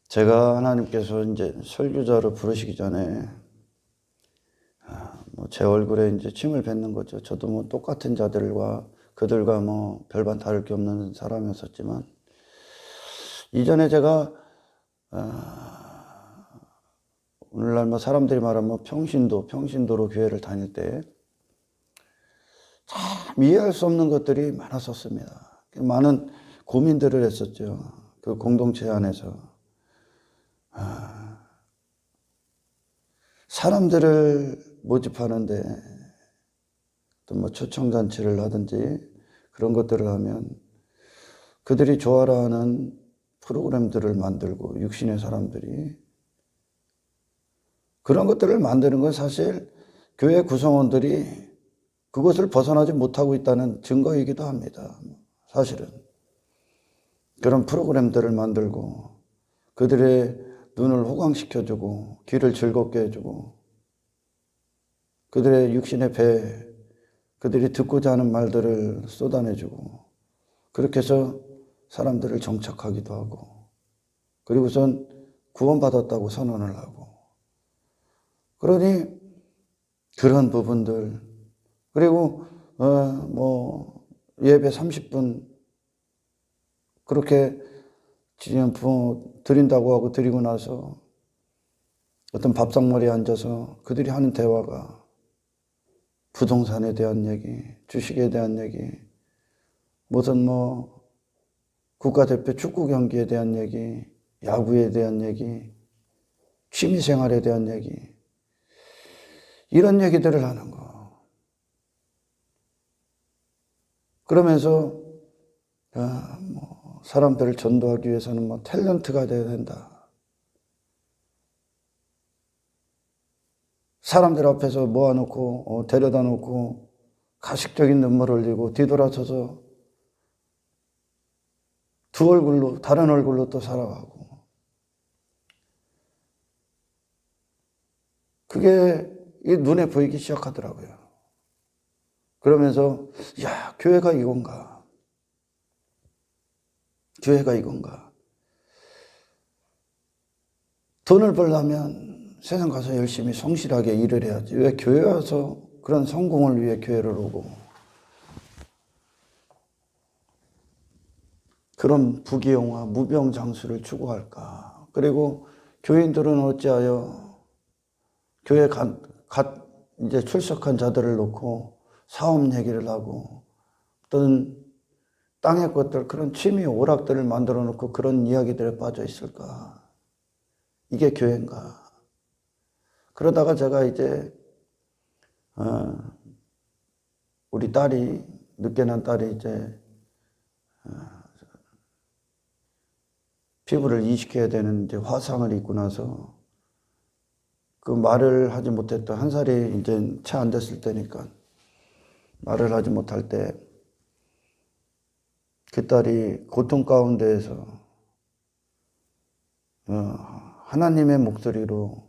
제가 하나님께서 이제 설교자로 부르시기 전에 제 얼굴에 이제 침을 뱉는 거죠. 저도 뭐 똑같은 자들과 그들과 뭐 별반 다를 게 없는 사람이었었지만, 이전에 제가 오늘날 뭐 사람들이 말하면 평신도로 교회를 다닐 때 참 이해할 수 없는 것들이 많았었습니다. 많은 고민들을 했었죠. 그 공동체 안에서 사람들을 모집하는데 또 뭐 초청잔치를 하든지 그런 것들을 하면 그들이 좋아라 하는 프로그램들을 만들고, 육신의 사람들이 그런 것들을 만드는 건 사실 교회 구성원들이 그것을 벗어나지 못하고 있다는 증거이기도 합니다. 사실은 그런 프로그램들을 만들고 그들의 눈을 호강시켜주고 귀를 즐겁게 해주고 그들의 육신의 배에 그들이 듣고자 하는 말들을 쏟아내주고, 그렇게 해서 사람들을 정착하기도 하고, 그리고선 구원받았다고 선언을 하고, 그러니 그런 부분들, 그리고 예배 30분 그렇게 드린다고 하고 드리고 나서 어떤 밥상머리에 앉아서 그들이 하는 대화가 부동산에 대한 얘기, 주식에 대한 얘기, 무슨 국가대표 축구 경기에 대한 얘기, 야구에 대한 얘기, 취미생활에 대한 얘기, 이런 얘기들을 하는 거. 그러면서 사람들을 전도하기 위해서는 탤런트가 돼야 된다. 사람들 앞에서 모아놓고 데려다 놓고 가식적인 눈물을 흘리고 뒤돌아서서 다른 얼굴로 또 살아가고, 그게 눈에 보이기 시작하더라고요. 그러면서 교회가 이건가? 교회가 이건가? 돈을 벌려면 세상 가서 열심히 성실하게 일을 해야지. 왜 교회 와서 그런 성공을 위해 교회를 오고 그런 부귀영화, 무병장수를 추구할까? 그리고 교인들은 어찌하여 교회 이제 출석한 자들을 놓고 사업 얘기를 하고 어떤 땅의 것들, 그런 취미 오락들을 만들어 놓고 그런 이야기들에 빠져 있을까? 이게 교회인가? 그러다가 제가 이제 우리 딸이, 늦게 난 딸이 이제 피부를 이식해야 되는 이제 화상을 입고 나서 그 말을 하지 못했던, 1살이 이제 채 안 됐을 때니까 말을 하지 못할 때 그 딸이 고통 가운데에서 하나님의 목소리로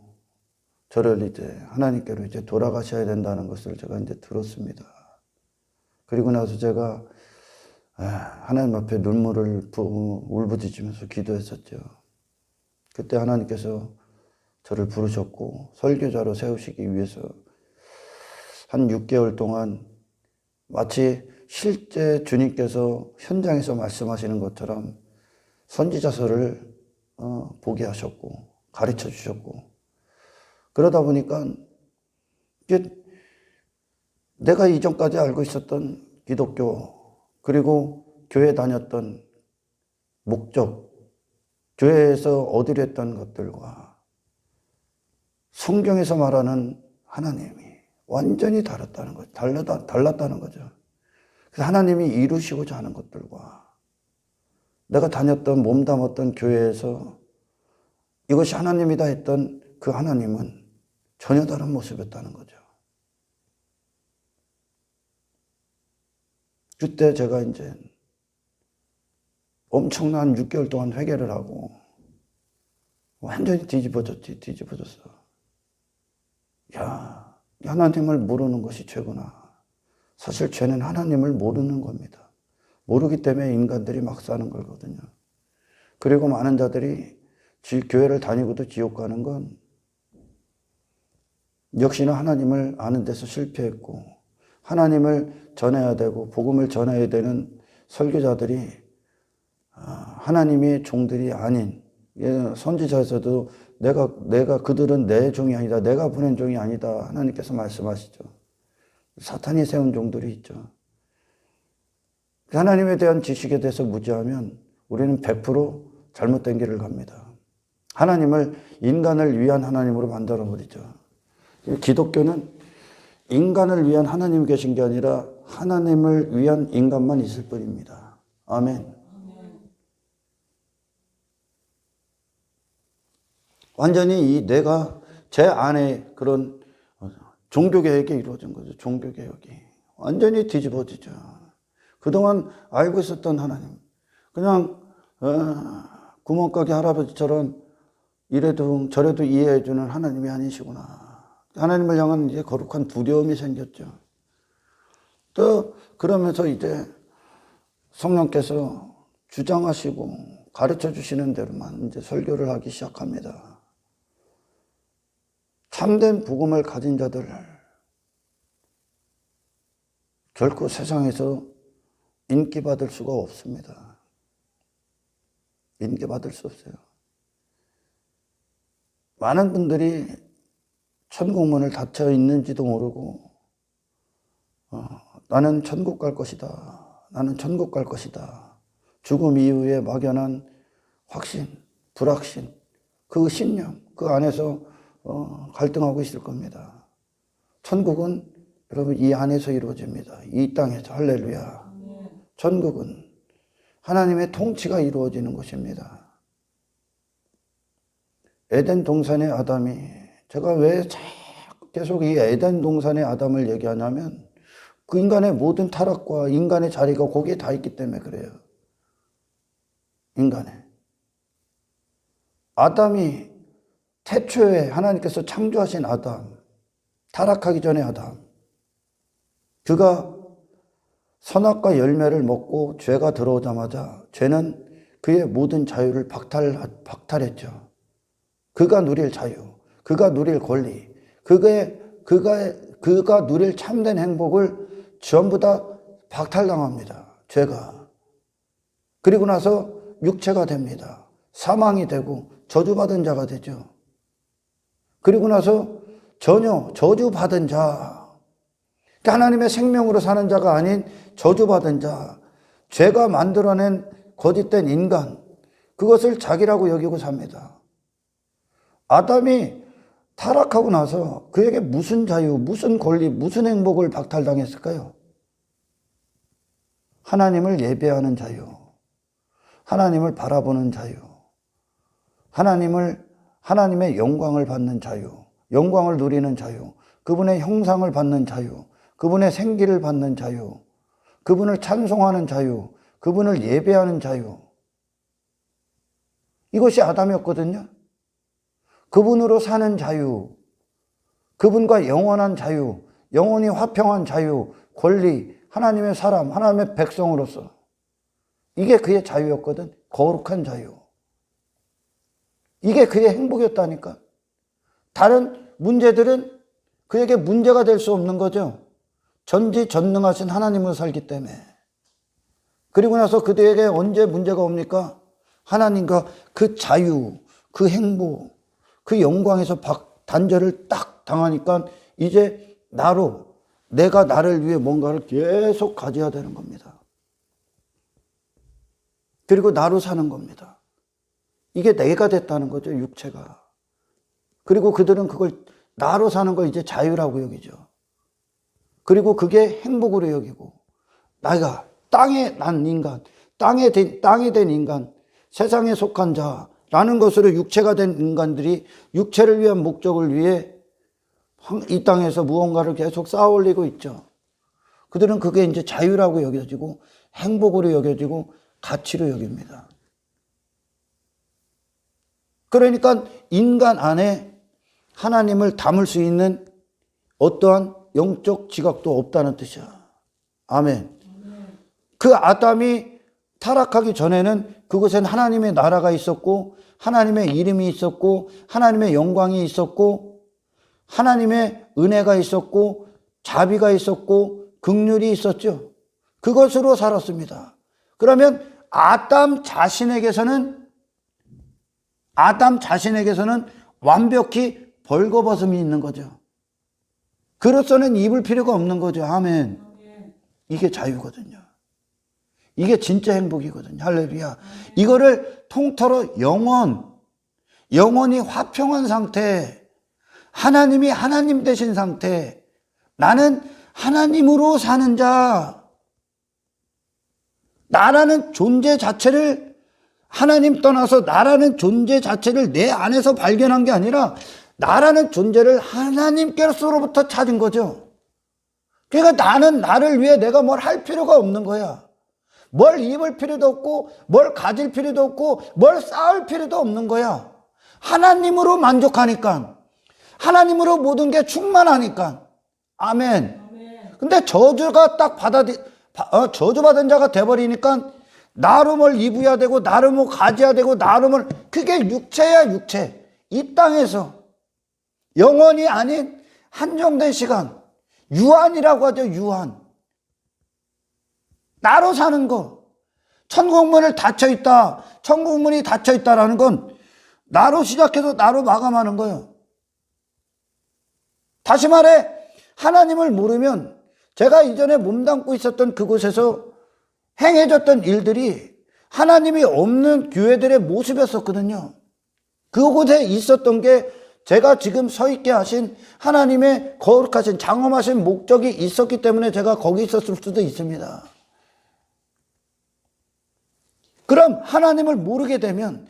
저를 이제 하나님께로 이제 돌아가셔야 된다는 것을 제가 이제 들었습니다. 그리고 나서 제가 하나님 앞에 눈물을 울부짖으면서 기도했었죠. 그때 하나님께서 저를 부르셨고 설교자로 세우시기 위해서 한 6개월 동안 마치 실제 주님께서 현장에서 말씀하시는 것처럼 선지자서를 보게 하셨고 가르쳐 주셨고, 그러다 보니까 내가 이전까지 알고 있었던 기독교, 그리고 교회 다녔던 목적, 교회에서 얻으려 했던 것들과 성경에서 말하는 하나님이 완전히 달랐다는 거죠. 달랐다는 거죠. 그래서 하나님이 이루시고자 하는 것들과 내가 다녔던, 몸담았던 교회에서 이것이 하나님이다 했던 그 하나님은 전혀 다른 모습이었다는 거죠. 그때 제가 이제 엄청난 6개월 동안 회개를 하고 완전히 뒤집어졌어. 하나님을 모르는 것이 죄구나. 사실 죄는 하나님을 모르는 겁니다. 모르기 때문에 인간들이 막 사는 거거든요. 그리고 많은 자들이 교회를 다니고도 지옥 가는 건 역시나 하나님을 아는 데서 실패했고, 하나님을 전해야 되고 복음을 전해야 되는 설교자들이 하나님의 종들이 아닌, 선지자에서도 내가 그들은 내 종이 아니다, 내가 보낸 종이 아니다, 하나님께서 말씀하시죠. 사탄이 세운 종들이 있죠. 하나님에 대한 지식에 대해서 무지하면 우리는 100% 잘못된 길을 갑니다. 하나님을 인간을 위한 하나님으로 만들어버리죠. 기독교는 인간을 위한 하나님이 계신 게 아니라 하나님을 위한 인간만 있을 뿐입니다. 아멘. 완전히 이 내가 제 안에 그런 종교개혁이 이루어진 거죠. 종교개혁이. 완전히 뒤집어지죠. 그동안 알고 있었던 하나님. 그냥 구멍가게 할아버지처럼 이래도 저래도 이해해주는 하나님이 아니시구나. 하나님을 향한 이제 거룩한 두려움이 생겼죠. 또 그러면서 이제 성령께서 주장하시고 가르쳐 주시는 대로만 이제 설교를 하기 시작합니다. 참된 복음을 가진 자들 결코 세상에서 인기받을 수가 없습니다. 인기받을 수 없어요. 많은 분들이 천국문을 닫혀 있는지도 모르고 나는 천국 갈 것이다. 나는 천국 갈 것이다. 죽음 이후에 막연한 확신, 불확신, 그 신념, 그 안에서 갈등하고 있을 겁니다. 천국은 여러분 이 안에서 이루어집니다. 이 땅에서. 할렐루야. 천국은 하나님의 통치가 이루어지는 곳입니다. 에덴 동산의 아담이, 제가 왜 계속 이 에덴 동산의 아담을 얘기하냐면 그 인간의 모든 타락과 인간의 자리가 거기에 다 있기 때문에 그래요. 인간의. 아담이 태초에 하나님께서 창조하신 아담, 타락하기 전에 아담, 그가 선악과 열매를 먹고 죄가 들어오자마자 죄는 그의 모든 자유를 박탈했죠. 그가 누릴 자유, 그가 누릴 권리, 그가 누릴 참된 행복을 전부 다 박탈당합니다. 죄가. 그리고 나서 육체가 됩니다. 사망이 되고 저주받은 자가 되죠. 그리고 나서 전혀 저주받은 자, 하나님의 생명으로 사는 자가 아닌 저주받은 자, 죄가 만들어낸 거짓된 인간, 그것을 자기라고 여기고 삽니다. 아담이 타락하고 나서 그에게 무슨 자유, 무슨 권리, 무슨 행복을 박탈당했을까요? 하나님을 예배하는 자유, 하나님을 바라보는 자유, 하나님의 영광을 받는 자유, 영광을 누리는 자유, 그분의 형상을 받는 자유, 그분의 생기를 받는 자유, 그분을 찬송하는 자유, 그분을 예배하는 자유. 이것이 아담이었거든요. 그분으로 사는 자유, 그분과 영원한 자유, 영원히 화평한 자유, 권리, 하나님의 사람, 하나님의 백성으로서. 이게 그의 자유였거든. 거룩한 자유. 이게 그의 행복이었다니까. 다른 문제들은 그에게 문제가 될 수 없는 거죠. 전지전능하신 하나님으로 살기 때문에. 그리고 나서 그들에게 언제 문제가 옵니까? 하나님과 그 자유, 그 행복, 그 영광에서 단절을 딱 당하니까 이제 내가 나를 위해 뭔가를 계속 가져야 되는 겁니다. 그리고 나로 사는 겁니다. 이게 내가 됐다는 거죠, 육체가. 그리고 그들은 그걸 나로 사는 걸 이제 자유라고 여기죠. 그리고 그게 행복으로 여기고, 내가 땅에 난 인간, 땅이 된 인간, 세상에 속한 자라는 것으로 육체가 된 인간들이 육체를 위한 목적을 위해 이 땅에서 무언가를 계속 쌓아 올리고 있죠. 그들은 그게 이제 자유라고 여겨지고 행복으로 여겨지고 가치로 여깁니다. 그러니까 인간 안에 하나님을 담을 수 있는 어떠한 영적 지각도 없다는 뜻이야. 아멘. 그 아담이 타락하기 전에는 그곳엔 하나님의 나라가 있었고 하나님의 이름이 있었고 하나님의 영광이 있었고 하나님의 은혜가 있었고 자비가 있었고 긍휼이 있었죠. 그것으로 살았습니다. 그러면 아담 자신에게서는 완벽히 벌거벗음이 있는 거죠. 그로서는 입을 필요가 없는 거죠. 아멘. 이게 자유거든요. 이게 진짜 행복이거든요. 할렐루야. 이거를 통틀어 영원히 화평한 상태, 하나님이 하나님 되신 상태, 나는 하나님으로 사는 자, 나라는 존재 자체를, 하나님 떠나서 나라는 존재 자체를 내 안에서 발견한 게 아니라 나라는 존재를 하나님께로부터 찾은 거죠. 그러니까 나는 나를 위해 내가 뭘 할 필요가 없는 거야. 뭘 입을 필요도 없고 뭘 가질 필요도 없고 뭘 쌓을 필요도 없는 거야. 하나님으로 만족하니까, 하나님으로 모든 게 충만하니까. 아멘. 근데 저주가 딱 저주받은 자가 돼버리니까 나로 뭘 입어야 되고 나로 뭐 가져야 되고 나로 뭘, 그게 육체야. 육체. 이 땅에서 영원히 아닌 한정된 시간, 유한이라고 하죠. 유한. 나로 사는 거. 천국문을 닫혀있다, 천국문이 닫혀있다라는 건 나로 시작해서 나로 마감하는 거예요. 다시 말해 하나님을 모르면 제가 이전에 몸담고 있었던 그곳에서 행해졌던 일들이 하나님이 없는 교회들의 모습이었었거든요. 그곳에 있었던 게 제가 지금 서 있게 하신 하나님의 거룩하신 장엄하신 목적이 있었기 때문에 제가 거기 있었을 수도 있습니다. 그럼 하나님을 모르게 되면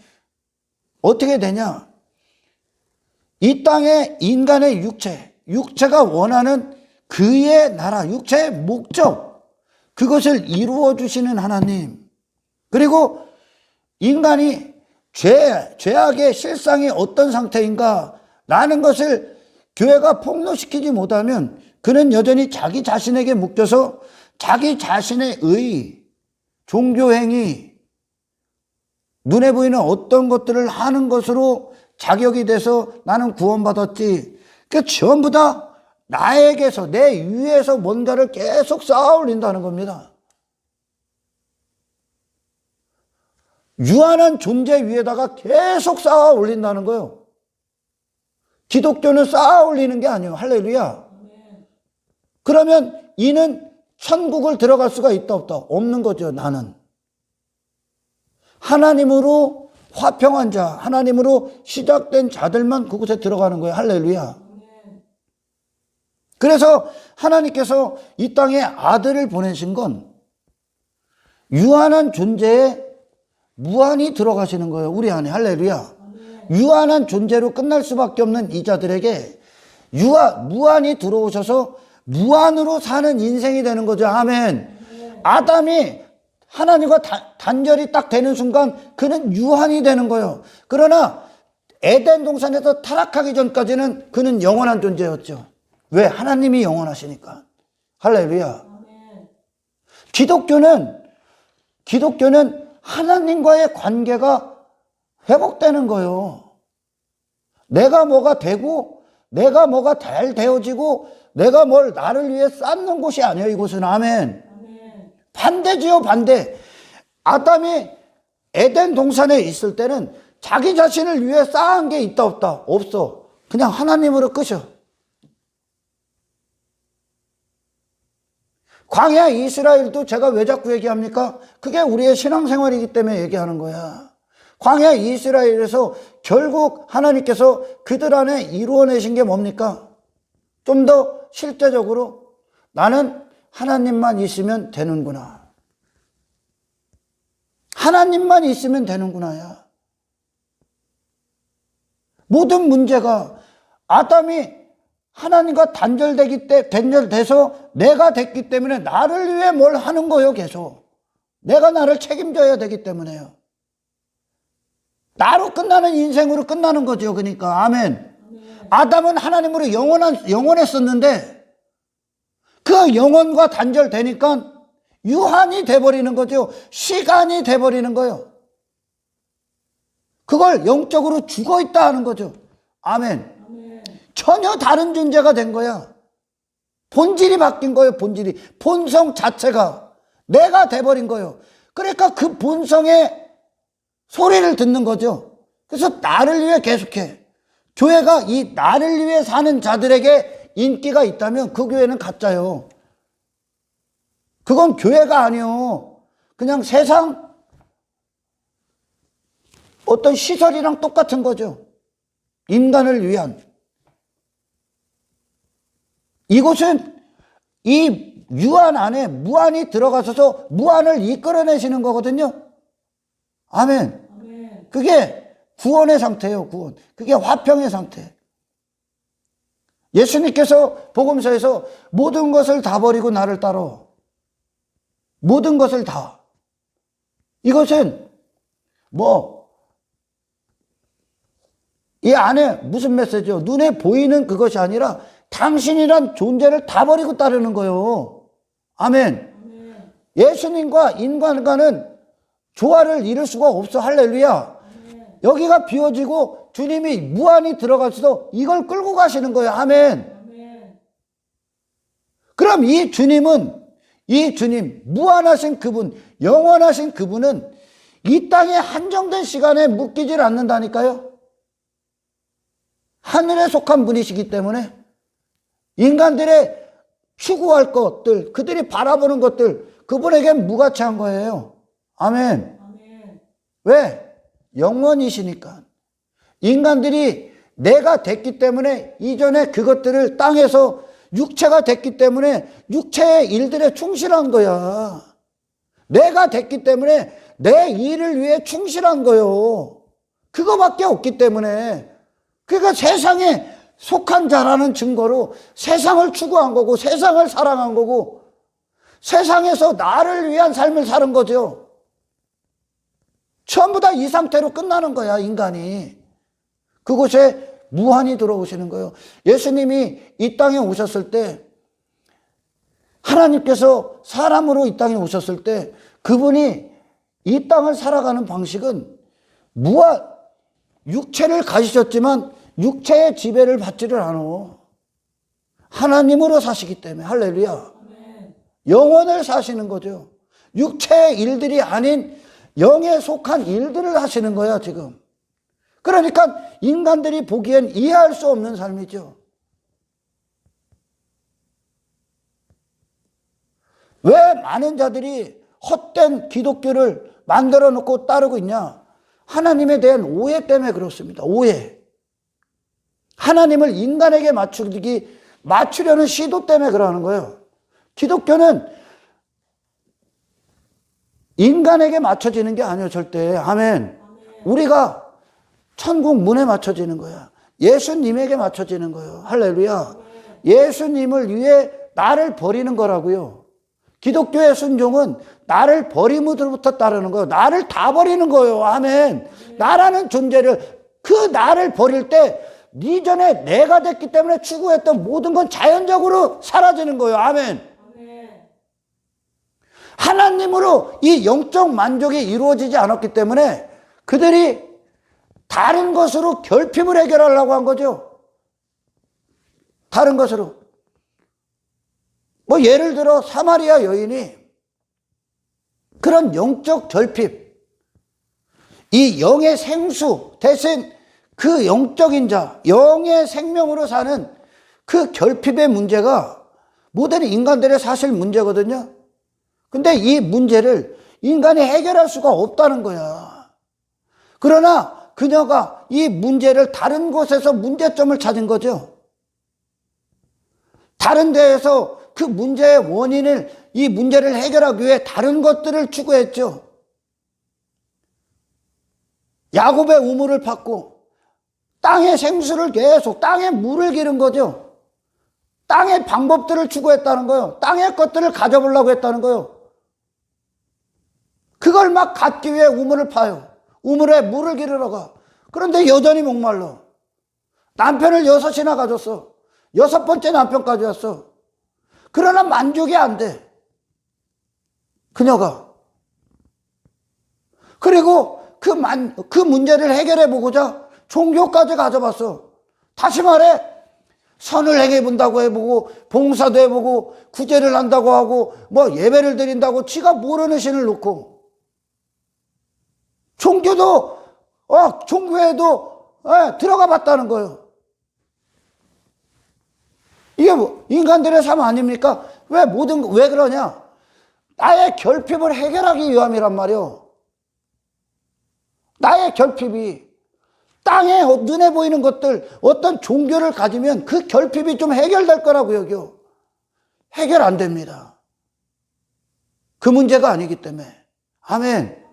어떻게 되냐? 이 땅의 인간의 육체가 원하는 그의 나라, 육체의 목적, 그것을 이루어 주시는 하나님, 그리고 인간이 죄악의 실상이 어떤 상태인가 라는 것을 교회가 폭로시키지 못하면 그는 여전히 자기 자신에게 묶여서 자기 자신의 의, 종교행위, 눈에 보이는 어떤 것들을 하는 것으로 자격이 돼서 나는 구원받았지. 그 전부 다 나에게서, 내 위에서 뭔가를 계속 쌓아 올린다는 겁니다. 유한한 존재 위에다가 계속 쌓아 올린다는 거예요. 기독교는 쌓아 올리는 게 아니에요. 할렐루야. 그러면 이는 천국을 들어갈 수가 있다 없다? 없는 거죠. 나는 하나님으로 화평한 자, 하나님으로 시작된 자들만 그곳에 들어가는 거예요. 할렐루야. 그래서 하나님께서 이 땅에 아들을 보내신 건 유한한 존재에 무한히 들어가시는 거예요. 우리 안에. 할렐루야. 유한한 존재로 끝날 수밖에 없는 이 자들에게 무한히 들어오셔서 무한으로 사는 인생이 되는 거죠. 아멘. 아담이 하나님과 단절이 딱 되는 순간 그는 유한이 되는 거예요. 그러나 에덴 동산에서 타락하기 전까지는 그는 영원한 존재였죠. 왜? 하나님이 영원하시니까. 할렐루야. 기독교는 하나님과의 관계가 회복되는 거예요. 내가 뭐가 되고 내가 뭐가 잘 되어지고 내가 뭘 나를 위해 쌓는 곳이 아니에요. 이곳은. 아멘. 반대지요. 반대. 아담이 에덴 동산에 있을 때는 자기 자신을 위해 쌓은 게 있다 없다? 없어. 그냥 하나님으로 끝이요. 광야 이스라엘도 제가 왜 자꾸 얘기합니까? 그게 우리의 신앙생활이기 때문에 얘기하는 거야. 광야 이스라엘에서 결국 하나님께서 그들 안에 이루어내신 게 뭡니까? 좀 더 실제적으로 나는 하나님만 있으면 되는구나. 하나님만 있으면 되는구나야. 모든 문제가 아담이 하나님과 단절돼서 내가 됐기 때문에 나를 위해 뭘 하는 거예요. 계속 내가 나를 책임져야 되기 때문에요. 나로 끝나는 인생으로 끝나는 거죠. 그러니까. 아멘. 아담은 영원했었는데 그 영혼과 단절되니까 유한이 돼버리는 거죠. 시간이 돼버리는 거예요. 그걸 영적으로 죽어있다 하는 거죠. 아멘. 전혀 다른 존재가 된 거야. 본질이 바뀐 거예요. 본질이. 본성 자체가 내가 돼버린 거예요. 그러니까 그 본성의 소리를 듣는 거죠. 그래서 나를 위해 계속해. 교회가 이 나를 위해 사는 자들에게 인기가 있다면 그 교회는 가짜요. 그건 교회가 아니요. 그냥 세상 어떤 시설이랑 똑같은 거죠. 인간을 위한. 이곳은 이 유한 안에 무한이 들어가셔서 무한을 이끌어내시는 거거든요. 아멘. 그게 구원의 상태예요. 구원. 그게 화평의 상태. 예수님께서 복음서에서 모든 것을 다 버리고 나를 따라. 모든 것을 다. 이것은 이 안에 무슨 메시지요? 눈에 보이는 그것이 아니라 당신이란 존재를 다 버리고 따르는 거예요. 아멘. 예수님과 인간과는 조화를 이룰 수가 없어. 할렐루야. 여기가 비워지고 주님이 무한히 들어가셔서 이걸 끌고 가시는 거예요. 아멘. 그럼 이 주님, 무한하신 그분, 영원하신 그분은 이 땅에 한정된 시간에 묶이질 않는다니까요. 하늘에 속한 분이시기 때문에 인간들의 추구할 것들, 그들이 바라보는 것들, 그분에겐 무가치한 거예요. 아멘. 왜? 영원이시니까. 인간들이 내가 됐기 때문에 이전에 그것들을 땅에서 육체가 됐기 때문에 육체의 일들에 충실한 거야. 내가 됐기 때문에 내 일을 위해 충실한 거요. 그거밖에 없기 때문에. 그러니까 세상에 속한 자라는 증거로 세상을 추구한 거고 세상을 사랑한 거고 세상에서 나를 위한 삶을 사는 거죠. 전부 다 이 상태로 끝나는 거야, 인간이. 그곳에 무한히 들어오시는 거예요. 예수님이 이 땅에 오셨을 때, 하나님께서 사람으로 이 땅에 오셨을 때 그분이 이 땅을 살아가는 방식은 육체를 가지셨지만 육체의 지배를 받지를 않아. 하나님으로 사시기 때문에. 할렐루야. 영원을 사시는 거죠. 육체의 일들이 아닌 영에 속한 일들을 하시는 거야, 지금. 그러니까 인간들이 보기엔 이해할 수 없는 삶이죠. 왜 많은 자들이 헛된 기독교를 만들어 놓고 따르고 있냐? 하나님에 대한 오해 때문에 그렇습니다. 오해. 하나님을 인간에게 맞추려는 시도 때문에 그러는 거예요. 기독교는 인간에게 맞춰지는 게 아니에요, 절대. 아멘. 우리가 천국 문에 맞춰지는 거야. 예수님에게 맞춰지는 거예요. 할렐루야. 예수님을 위해 나를 버리는 거라고요. 기독교의 순종은 나를 버림으로부터 따르는 거예요. 나를 다 버리는 거예요. 아멘. 나라는 존재를, 그 나를 버릴 때 이전에 내가 됐기 때문에 추구했던 모든 건 자연적으로 사라지는 거예요. 아멘. 하나님으로 이 영적 만족이 이루어지지 않았기 때문에 그들이 다른 것으로 결핍을 해결하려고 한 거죠. 다른 것으로. 예를 들어 사마리아 여인이 그런 영적 결핍, 이 영의 생수 대신 그 영적인 자, 영의 생명으로 사는 그 결핍의 문제가 모든 인간들의 사실 문제거든요. 근데 이 문제를 인간이 해결할 수가 없다는 거야. 그러나 그녀가 이 문제를 다른 곳에서 문제점을 찾은 거죠. 다른 데에서 그 문제의 원인을, 이 문제를 해결하기 위해 다른 것들을 추구했죠. 야곱의 우물을 팠고 땅의 생수를 계속, 땅에 물을 기른 거죠. 땅의 방법들을 추구했다는 거예요. 땅의 것들을 가져보려고 했다는 거예요. 그걸 막 갖기 위해 우물을 파요. 우물에 물을 기르러 가. 그런데 여전히 목말라. 남편을 6이나 가졌어. 6번째 남편까지 왔어. 그러나 만족이 안 돼. 그녀가. 그리고 그 문제를 해결해 보고자 종교까지 가져봤어. 다시 말해, 선을 행해 본다고 해보고, 봉사도 해보고, 구제를 한다고 하고, 뭐 예배를 드린다고 지가 모르는 신을 놓고, 종교에도 들어가 봤다는 거예요. 이게 뭐 인간들의 삶 아닙니까? 왜 그러냐? 나의 결핍을 해결하기 위함이란 말이요. 나의 결핍이 땅에 눈에 보이는 것들, 어떤 종교를 가지면 그 결핍이 좀 해결될 거라고 여겨. 해결 안 됩니다. 그 문제가 아니기 때문에. 아멘.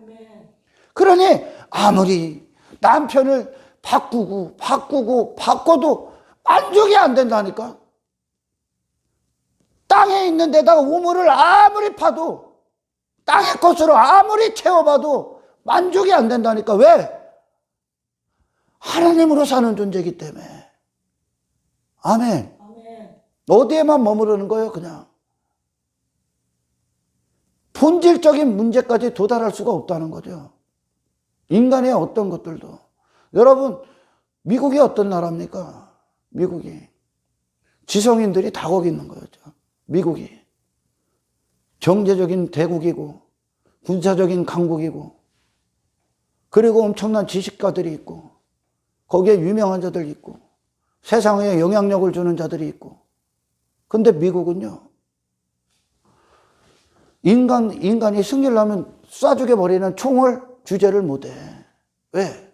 그러니 아무리 남편을 바꿔도 만족이 안 된다니까. 땅에 있는 데다가 우물을 아무리 파도, 땅의 것으로 아무리 채워봐도 만족이 안 된다니까. 왜? 하나님으로 사는 존재이기 때문에. 아멘. 어디에만 머무르는 거예요, 그냥. 본질적인 문제까지 도달할 수가 없다는 거죠. 인간의 어떤 것들도. 여러분, 미국이 어떤 나라입니까? 미국이. 지성인들이 다 거기 있는 거죠. 미국이. 경제적인 대국이고, 군사적인 강국이고, 그리고 엄청난 지식가들이 있고, 거기에 유명한 자들이 있고, 세상에 영향력을 주는 자들이 있고. 근데 미국은요, 인간이 승리를 하면 쏴 죽여버리는 총을 규제를 못해. 왜?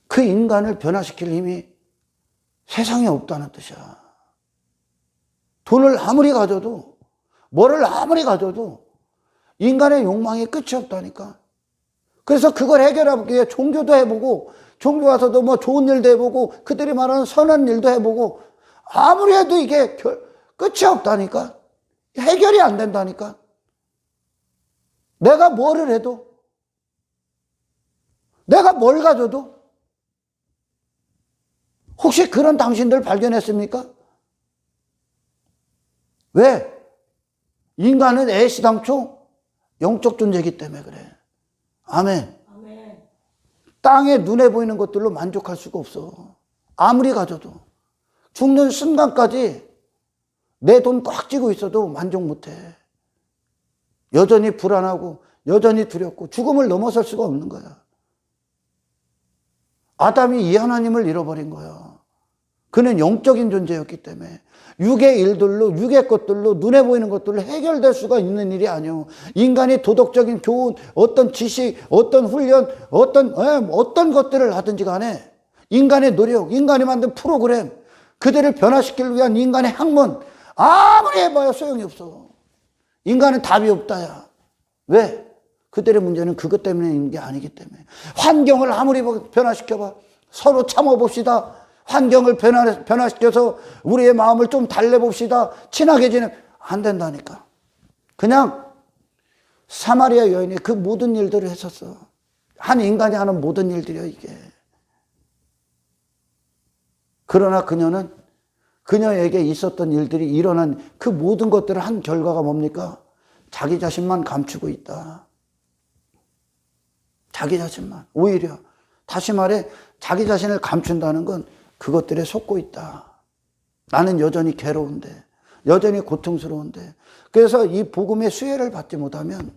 그 인간을 변화시킬 힘이 세상에 없다는 뜻이야. 돈을 아무리 가져도, 뭐를 아무리 가져도 인간의 욕망이 끝이 없다니까. 그래서 그걸 해결하기 위해 종교도 해보고, 종교 와서도 뭐 좋은 일도 해보고, 그들이 말하는 선한 일도 해보고, 아무리 해도 이게 끝이 없다니까. 해결이 안 된다니까. 내가 뭐를 해도, 내가 뭘 가져도. 혹시 그런 당신들 발견했습니까? 왜? 인간은 애시당초 영적 존재이기 때문에 그래. 아멘. 땅에 눈에 보이는 것들로 만족할 수가 없어. 아무리 가져도. 죽는 순간까지 내 돈 꽉 쥐고 있어도 만족 못해. 여전히 불안하고 여전히 두렵고 죽음을 넘어설 수가 없는 거야. 아담이 이 하나님을 잃어버린 거야. 그는 영적인 존재였기 때문에 육의 일들로, 육의 것들로, 눈에 보이는 것들로 해결될 수가 있는 일이 아니오. 인간이 도덕적인 교훈, 어떤 지식, 어떤 훈련, 어떤 것들을 하든지 간에 인간의 노력, 인간이 만든 프로그램, 그들을 변화시키기 위한 인간의 학문, 아무리 해봐야 소용이 없어. 인간은 답이 없다야. 왜? 그들의 문제는 그것 때문에 있는 게 아니기 때문에. 환경을 아무리 변화시켜봐. 서로 참아봅시다. 환경을 변화시켜서 우리의 마음을 좀 달래봅시다. 친하게 안 된다니까. 그냥 사마리아 여인이 그 모든 일들을 했었어. 한 인간이 하는 모든 일들이야, 이게. 그러나 그녀에게 있었던 일들이 일어난 그 모든 것들을 한 결과가 뭡니까? 자기 자신만 감추고 있다. 자기 자신만. 오히려 다시 말해 자기 자신을 감춘다는 건 그것들에 속고 있다. 나는 여전히 괴로운데, 여전히 고통스러운데. 그래서 이 복음의 수혜를 받지 못하면,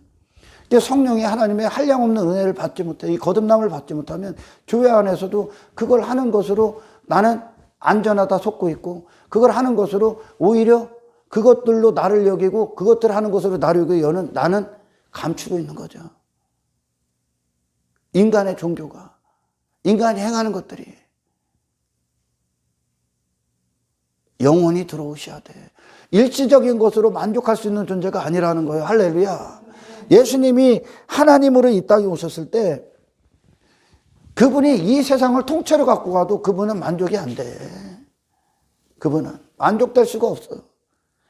성령의 하나님의 한량없는 은혜를 받지 못해, 이 거듭남을 받지 못하면 교회 안에서도 그걸 하는 것으로 나는 안전하다 속고 있고, 그걸 하는 것으로 오히려 그것들로 나를 여기고, 그것들을 하는 것으로 나를 여기고, 나는 감추고 있는 거죠. 인간의 종교가, 인간이 행하는 것들이 영원히 들어오셔야 돼. 일시적인 것으로 만족할 수 있는 존재가 아니라는 거예요. 할렐루야. 예수님이 하나님으로 이 땅에 오셨을 때 그분이 이 세상을 통째로 갖고 가도 그분은 만족이 안 돼. 그분은 만족될 수가 없어.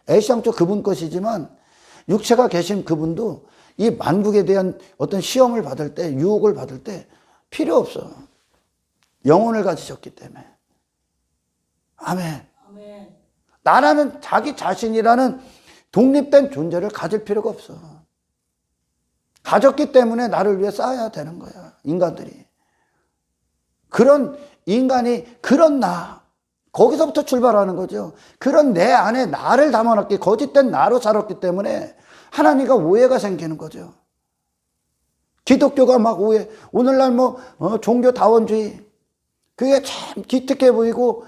애시당초 그분 것이지만 육체가 계신 그분도 이 만국에 대한 어떤 시험을 받을 때, 유혹을 받을 때 필요 없어. 영혼을 가지셨기 때문에. 아멘. 나라는 자기 자신이라는 독립된 존재를 가질 필요가 없어. 가졌기 때문에 나를 위해 쌓아야 되는 거야, 인간들이. 그런 인간이, 그런 나, 거기서부터 출발하는 거죠. 그런 내 안에 나를 담아놨기, 거짓된 나로 살았기 때문에 하나님과 오해가 생기는 거죠. 기독교가 막 오해, 오늘날 종교다원주의, 그게 참 기특해 보이고,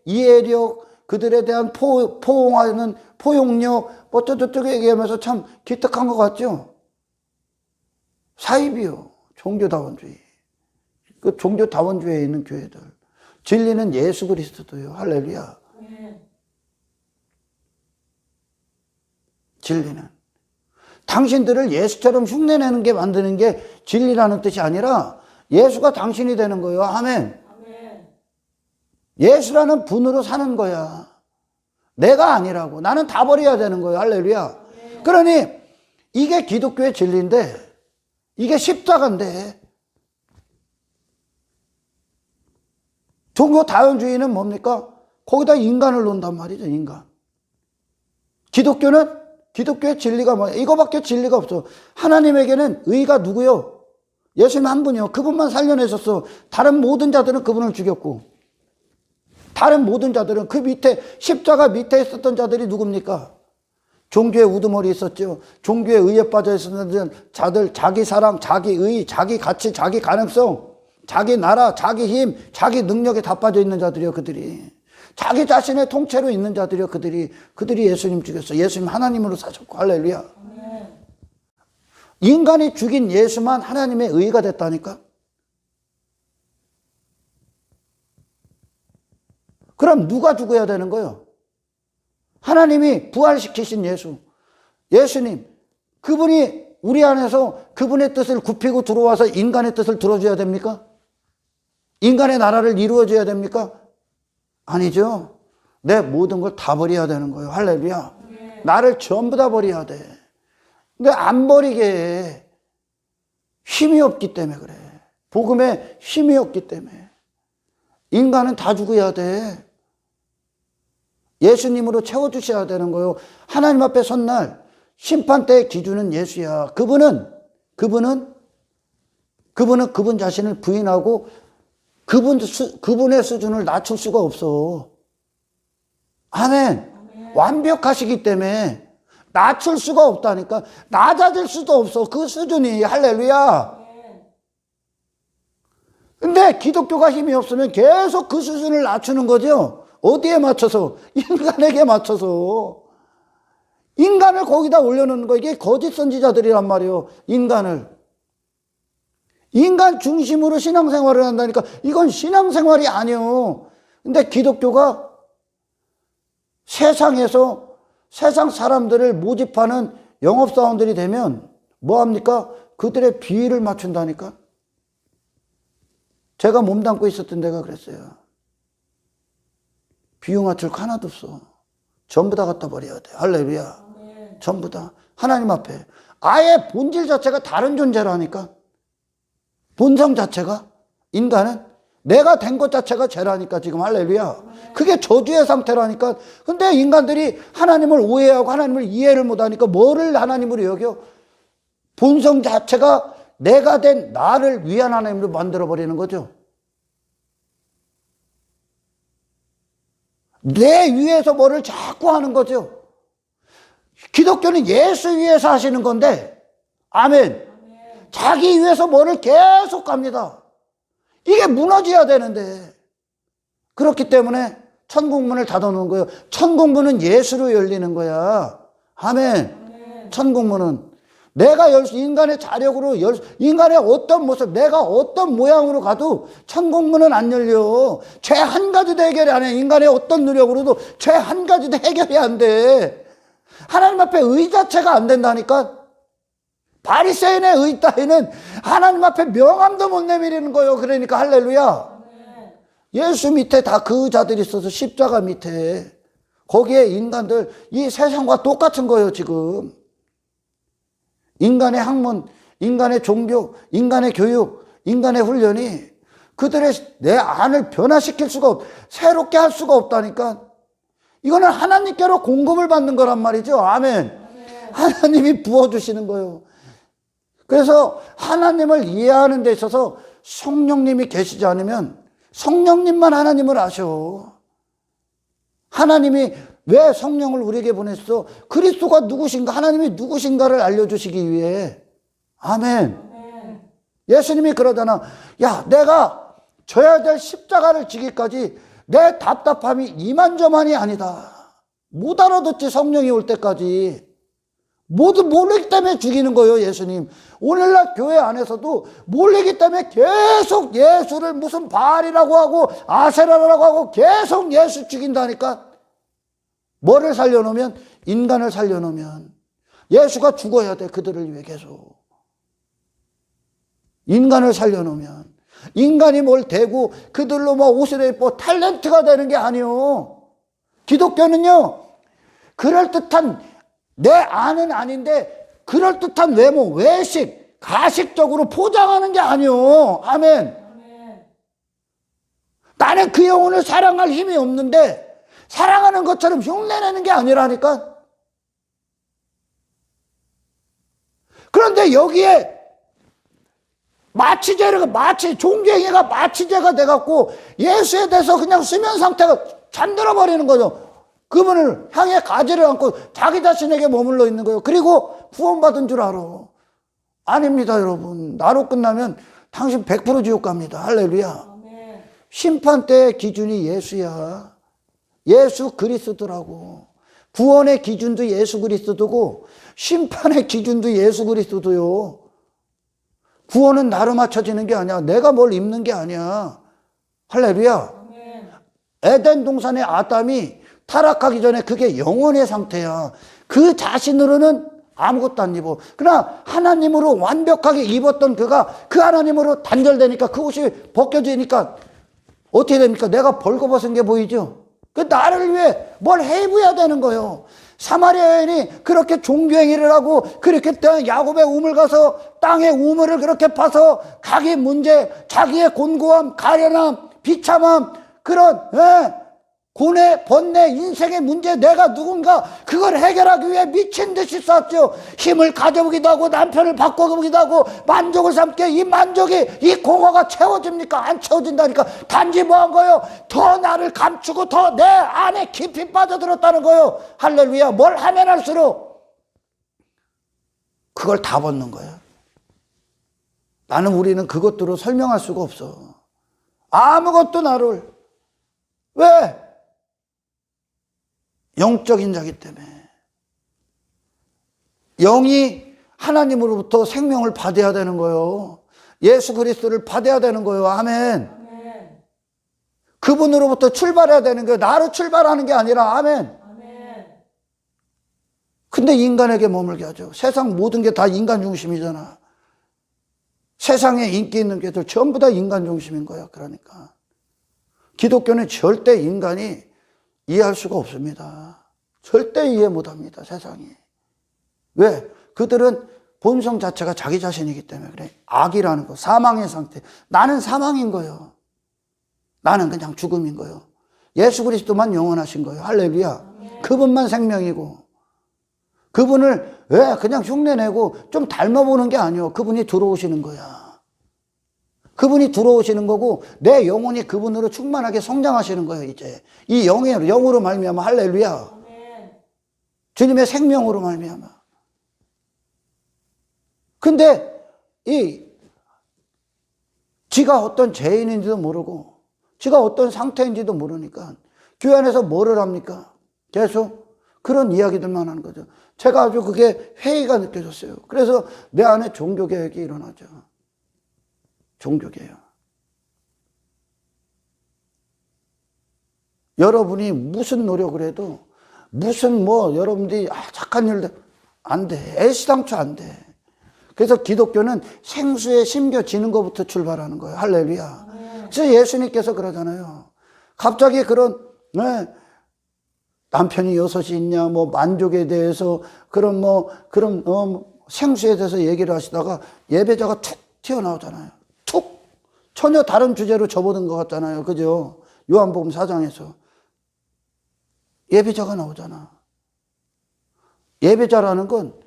이해력, 그들에 대한 포용하는 포용력, 어쩌고저쩌고 얘기하면서 참 기특한 것 같죠? 사이비요, 종교다원주의. 그 종교다원주의에 있는 교회들. 진리는 예수 그리스도요. 할렐루야. 진리는. 당신들을 예수처럼 흉내내는 게 만드는 게 진리라는 뜻이 아니라 예수가 당신이 되는 거예요. 아멘. 예수라는 분으로 사는 거야. 내가 아니라고. 나는 다 버려야 되는 거예요. 할렐루야. 그러니 이게 기독교의 진리인데, 이게 십자가인데, 종교다원주의는 뭡니까? 거기다 인간을 놓는단 말이죠. 인간. 기독교는, 기독교의 진리가 뭐야? 이거밖에 진리가 없어. 하나님에게는 의가 누구요? 예수님 한 분이요. 그분만 살려내셨어. 다른 모든 자들은 그분을 죽였고, 다른 모든 자들은 그 밑에, 십자가 밑에 있었던 자들이 누굽니까? 종교의 우두머리 있었죠. 종교의 의에 빠져 있었던 자들, 자기 사랑, 자기 의, 자기 가치, 자기 가능성, 자기 나라, 자기 힘, 자기 능력에 다 빠져 있는 자들이요, 그들이. 자기 자신의 통째로 있는 자들이요, 그들이 예수님 죽였어. 예수님 하나님으로 사셨고, 할렐루야. 인간이 죽인 예수만 하나님의 의가 됐다니까? 그럼 누가 죽어야 되는 거예요? 하나님이 부활시키신 예수, 예수님, 그분이 우리 안에서 그분의 뜻을 굽히고 들어와서 인간의 뜻을 들어줘야 됩니까? 인간의 나라를 이루어줘야 됩니까? 아니죠. 내 모든 걸 다 버려야 되는 거예요. 할렐루야. 나를 전부 다 버려야 돼. 근데 안 버리게 해. 힘이 없기 때문에 그래. 복음에 힘이 없기 때문에. 인간은 다 죽어야 돼. 예수님으로 채워주셔야 되는 거예요. 하나님 앞에 선 날 심판대의 기준은 예수야. 그분은 그분 자신을 부인하고 그분의 수준을 낮출 수가 없어. 아멘. 완벽하시기 때문에 낮출 수가 없다니까. 낮아질 수도 없어. 그 수준이. 할렐루야. 근데 기독교가 힘이 없으면 계속 그 수준을 낮추는 거죠. 어디에 맞춰서? 인간에게 맞춰서. 인간을 거기다 올려놓는 거. 이게 거짓 선지자들이란 말이에요. 인간 중심으로 신앙생활을 한다니까. 이건 신앙생활이 아니에요. 근데 기독교가 세상에서 세상 사람들을 모집하는 영업사원들이 되면 뭐합니까? 그들의 비위를 맞춘다니까. 제가 몸담고 있었던 데가 그랬어요. 비유 맞출 거 하나도 없어. 전부 다 갖다 버려야 돼. 할렐루야. 네. 전부 다. 하나님 앞에. 아예 본질 자체가 다른 존재라니까. 본성 자체가. 인간은 내가 된 것 자체가 죄라니까 지금. 할렐루야. 네. 그게 저주의 상태라니까. 근데 인간들이 하나님을 오해하고 하나님을 이해를 못하니까 뭐를 하나님으로 여겨? 본성 자체가 내가 된 나를 위한 하나님으로 만들어버리는 거죠. 내 위에서 뭐를 자꾸 하는 거죠. 기독교는 예수 위에서 하시는 건데, 아멘. 자기 위에서 뭐를 계속 갑니다. 이게 무너져야 되는데. 그렇기 때문에 천국문을 닫아놓은 거예요. 천국문은 예수로 열리는 거야. 아멘. 천국문은. 내가 인간의 자력으로 인간의 어떤 모습, 내가 어떤 모양으로 가도 천국문은 안 열려. 죄 한 가지도 해결이 안 해. 인간의 어떤 노력으로도 죄 한 가지도 해결이 안 돼. 하나님 앞에 의 자체가 안 된다니까. 바리새인의 의 따위는 하나님 앞에 명함도 못 내밀는 거예요. 그러니까 할렐루야. 예수 밑에 다 그 자들이 있어서 십자가 밑에. 거기에 인간들, 이 세상과 똑같은 거예요 지금. 인간의 학문, 인간의 종교, 인간의 교육, 인간의 훈련이 그들의 내 안을 변화시킬 수가 새롭게 할 수가 없다니까. 이거는 하나님께로 공급을 받는 거란 말이죠. 아멘. 하나님이 부어주시는 거예요. 그래서 하나님을 이해하는 데 있어서 성령님이 계시지 않으면 성령님만 하나님을 아셔. 하나님이 왜 성령을 우리에게 보냈어? 그리스도가 누구신가, 하나님이 누구신가를 알려주시기 위해. 아멘. 예수님이 그러잖아. 야, 내가 져야 될 십자가를 지기까지 내 답답함이 이만저만이 아니다. 못 알아듣지, 성령이 올 때까지. 모두 모르기 때문에 죽이는 거예요, 예수님. 오늘날 교회 안에서도 모르기 때문에 계속 예수를 무슨 바알이라고 하고 아세라라고 하고 계속 예수 죽인다니까. 뭐를 살려놓으면? 인간을 살려놓으면. 예수가 죽어야 돼, 그들을 위해 계속. 인간을 살려놓으면. 인간이 뭘 대고 그들로 뭐 옷을 입고 탤런트가 되는 게 아니요. 기독교는요, 그럴듯한, 내 안은 아닌데 그럴듯한 외모, 외식, 가식적으로 포장하는 게 아니요. 아멘. 나는 그 영혼을 사랑할 힘이 없는데 사랑하는 것처럼 흉내내는 게 아니라니까. 그런데 여기에 마치 종교행위가 마취제가 돼갖고 예수에 대해서 그냥 수면 상태가 잠들어 버리는 거죠. 그분을 향해 가지를 않고 자기 자신에게 머물러 있는 거예요. 그리고 구원받은 줄 알아. 아닙니다, 여러분. 나로 끝나면 당신 100% 지옥 갑니다. 할렐루야. 심판 때의 기준이 예수야. 예수 그리스도라고. 구원의 기준도 예수 그리스도고 심판의 기준도 예수 그리스도요. 구원은 나로 맞춰지는 게 아니야. 내가 뭘 입는 게 아니야. 할렐루야. 에덴 동산의 아담이 타락하기 전에 그게 영혼의 상태야. 그 자신으로는 아무것도 안 입어. 그러나 하나님으로 완벽하게 입었던 그가 그 하나님으로 단절되니까 그 옷이 벗겨지니까 어떻게 됩니까? 내가 벌거벗은 게 보이죠? 그 나를 위해 뭘 해입어야 되는 거예요. 사마리아 여인이 그렇게 종교행위를 하고 그렇게 야곱의 우물 가서 땅의 우물을 그렇게 파서 자기 문제, 자기의 곤고함, 가련함, 비참함, 그런 고뇌, 번뇌, 인생의 문제, 내가 누군가 그걸 해결하기 위해 미친 듯이 쐈죠. 힘을 가져보기도 하고 남편을 바꿔보기도 하고 만족을 삼게. 이 만족이, 이 공허가 채워집니까? 안 채워진다니까. 단지 뭐 한 거예요? 더 나를 감추고 더 내 안에 깊이 빠져들었다는 거예요. 할렐루야. 뭘 하면 할수록 그걸 다 벗는 거예요. 우리는 그것들로 설명할 수가 없어. 아무것도 나를. 왜? 영적인 자기 때문에. 영이 하나님으로부터 생명을 받아야 되는 거예요. 예수 그리스도를 받아야 되는 거예요. 아멘. 아멘. 그분으로부터 출발해야 되는 거예요. 나로 출발하는 게 아니라. 아멘. 아멘. 근데 인간에게 머물게 하죠. 세상 모든 게 다 인간 중심이잖아. 세상에 인기 있는 게 전부 다 인간 중심인 거야. 그러니까 기독교는 절대 인간이 이해할 수가 없습니다. 절대 이해 못합니다, 세상이. 왜? 그들은 본성 자체가 자기 자신이기 때문에 그래. 악이라는 거, 사망의 상태. 나는 사망인 거예요. 나는 그냥 죽음인 거예요. 예수 그리스도만 영원하신 거예요. 할렐루야. 그분만 생명이고 그분을 왜 그냥 흉내내고 좀 닮아보는 게 아니에요. 그분이 들어오시는 거야. 그분이 들어오시는 거고 내 영혼이 그분으로 충만하게 성장하시는 거예요. 이제 이 영으로 말미암아. 할렐루야. 주님의 생명으로 말미암아. 근데 지가 어떤 죄인인지도 모르고 지가 어떤 상태인지도 모르니까 교회 안에서 뭐를 합니까? 계속 그런 이야기들만 하는 거죠. 제가 아주 그게 회의가 느껴졌어요. 그래서 내 안에 종교개혁이 일어나죠. 종교개혁. 여러분이 무슨 노력을 해도 무슨 여러분들이 착한 일들 안 돼. 애시당초 안 돼. 그래서 기독교는 생수에 심겨지는 것부터 출발하는 거예요. 할렐루야. 그래서 예수님께서 그러잖아요. 갑자기 그런 남편이 6이 있냐, 만족에 대해서 그런 생수에 대해서 얘기를 하시다가 예배자가 툭 튀어나오잖아요. 툭! 전혀 다른 주제로 접어든 것 같잖아요. 그죠? 요한복음 4장에서. 예배자가 나오잖아. 예배자라는 건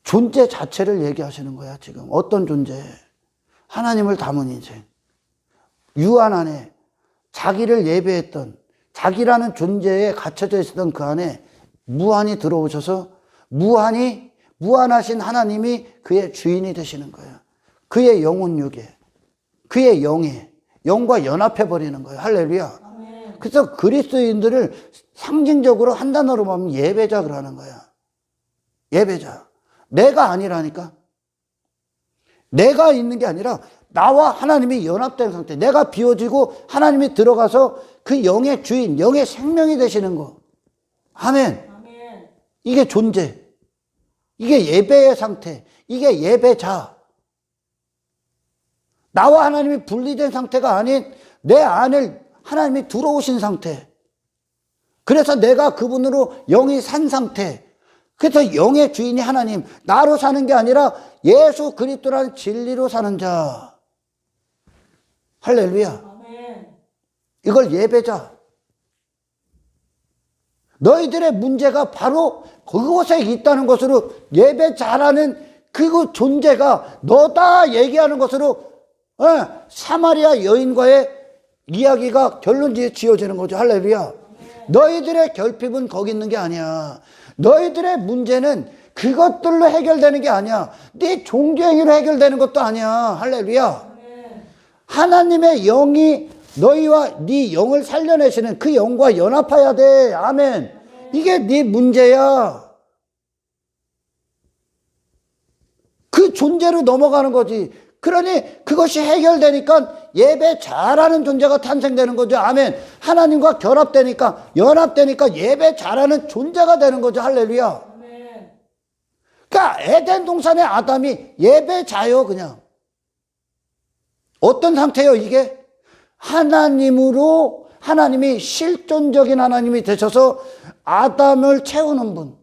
존재 자체를 얘기하시는 거야, 지금. 어떤 존재? 하나님을 담은 인생. 유한 안에 자기를 예배했던, 자기라는 존재에 갇혀져 있었던 그 안에 무한히 들어오셔서 무한하신 하나님이 그의 주인이 되시는 거예요. 그의 영혼 육에, 그의 영과 연합해버리는 거예요. 할렐루야. 아멘. 그래서 그리스도인들을 상징적으로 한 단어로 보면 예배자 그러는 거야. 예배자. 내가 아니라니까. 내가 있는 게 아니라 나와 하나님이 연합된 상태. 내가 비워지고 하나님이 들어가서 그 영의 주인, 영의 생명이 되시는 거. 아멘. 아멘. 이게 존재. 이게 예배의 상태. 이게 예배자. 나와 하나님이 분리된 상태가 아닌 내 안을 하나님이 들어오신 상태. 그래서 내가 그분으로 영이 산 상태. 그래서 영의 주인이 하나님, 나로 사는 게 아니라 예수 그리스도라는 진리로 사는 자. 할렐루야. 아멘. 이걸 예배자. 너희들의 문제가 바로 그곳에 있다는 것으로 예배자라는 그 존재가 너다 얘기하는 것으로 사마리아 여인과의 이야기가 결론 지어지는 거죠. 할렐루야. 너희들의 결핍은 거기 있는 게 아니야. 너희들의 문제는 그것들로 해결되는 게 아니야. 네 종교행위로 해결되는 것도 아니야. 할렐루야. 하나님의 영이 너희와 네 영을 살려내시는 그 영과 연합해야 돼. 아멘. 이게 네 문제야. 그 존재로 넘어가는 거지. 그러니 그것이 해결되니까 예배 잘하는 존재가 탄생되는 거죠. 아멘. 하나님과 결합되니까, 연합되니까 예배 잘하는 존재가 되는 거죠. 할렐루야. 아멘. 그러니까 에덴 동산의 아담이 예배자요, 그냥. 어떤 상태예요, 이게? 하나님으로, 하나님이 실존적인 하나님이 되셔서 아담을 채우는 분,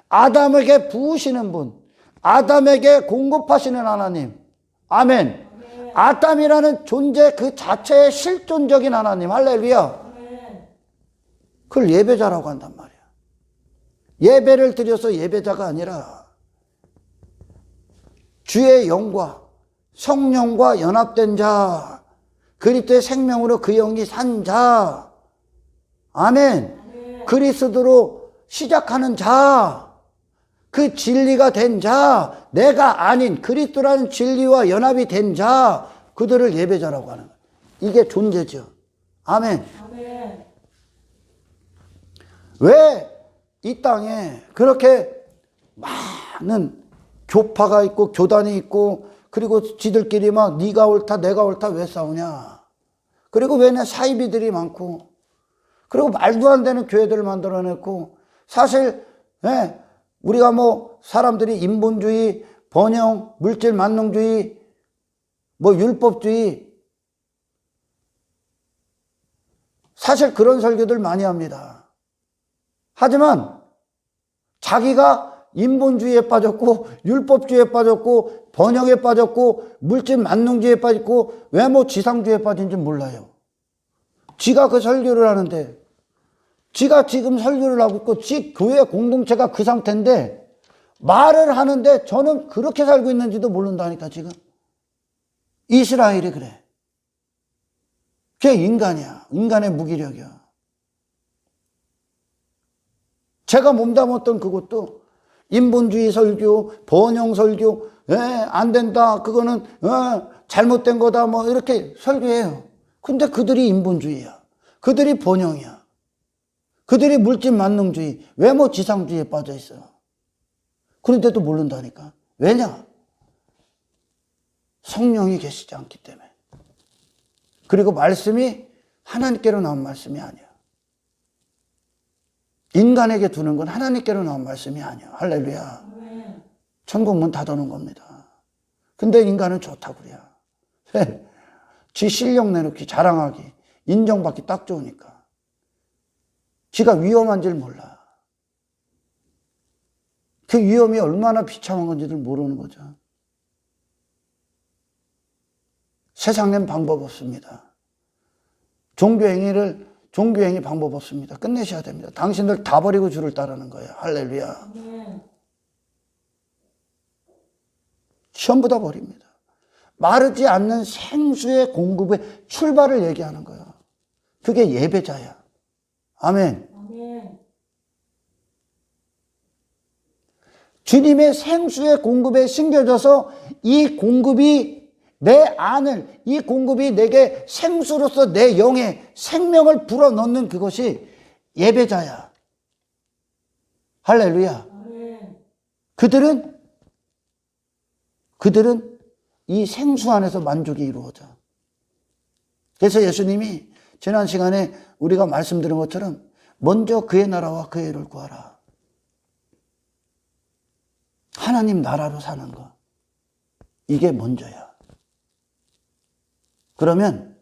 아담에게 부으시는 분, 아담에게 공급하시는 하나님. 아멘. 아담이라는 존재 그 자체의 실존적인 하나님. 할렐루야. 그걸 예배자라고 한단 말이야. 예배를 드려서 예배자가 아니라 주의 영과 성령과 연합된 자, 그리스도의 생명으로 그 영이 산 자. 아멘. 그리스도로 시작하는 자, 그 진리가 된 자, 내가 아닌 그리스도라는 진리와 연합이 된 자, 그들을 예배자라고 하는 거예요. 이게 존재죠. 아멘. 아멘. 왜 이 땅에 그렇게 많은 교파가 있고 교단이 있고 그리고 지들끼리 막 네가 옳다 내가 옳다 왜 싸우냐. 그리고 왜 내 사이비들이 많고 그리고 말도 안 되는 교회들을 만들어냈고 사실 우리가 뭐 사람들이 인본주의, 번영, 물질 만능주의, 뭐 율법주의 사실 그런 설교들 많이 합니다. 하지만 자기가 인본주의에 빠졌고 율법주의에 빠졌고 번영에 빠졌고 물질 만능주의에 빠졌고 외모 지상주의에 빠진지 몰라요. 지가 그 설교를 하는데 지가 지금 설교를 하고 있고 지 교회 공동체가 그 상태인데 말을 하는데 저는 그렇게 살고 있는지도 모른다니까 지금. 이스라엘이 그래. 그게 인간이야. 인간의 무기력이야. 제가 몸담았던 그것도 인본주의 설교, 번영 설교, 안 된다. 그거는 잘못된 거다. 뭐 이렇게 설교해요. 근데 그들이 인본주의야. 그들이 번영이야. 그들이 물질 만능주의, 외모 지상주의에 빠져 있어요. 그런데도 모른다니까. 왜냐? 성령이 계시지 않기 때문에. 그리고 말씀이 하나님께로 나온 말씀이 아니야. 인간에게 두는 건 하나님께로 나온 말씀이 아니야. 할렐루야. 천국 문 닫아놓은 겁니다. 근데 인간은 좋다고 그래요. 지 실력 내놓기, 자랑하기, 인정받기 딱 좋으니까. 지가 위험한 줄 몰라. 그 위험이 얼마나 비참한 건지를 모르는 거죠. 세상엔 방법 없습니다. 종교행위 방법 없습니다. 끝내셔야 됩니다. 당신들 다 버리고 주를 따르는 거예요. 할렐루야. 전부 다 버립니다. 마르지 않는 생수의 공급의 출발을 얘기하는 거야. 그게 예배자야. 아멘. 아멘. 주님의 생수의 공급에 심겨져서 이 공급이 내 안을, 이 공급이 내게 생수로서 내 영에 생명을 불어넣는 그것이 예배자야. 할렐루야. 아멘. 그들은 이 생수 안에서 만족이 이루어져. 그래서 예수님이 지난 시간에 우리가 말씀드린 것처럼 먼저 그의 나라와 그의 의를 구하라. 하나님 나라로 사는 거. 이게 먼저야. 그러면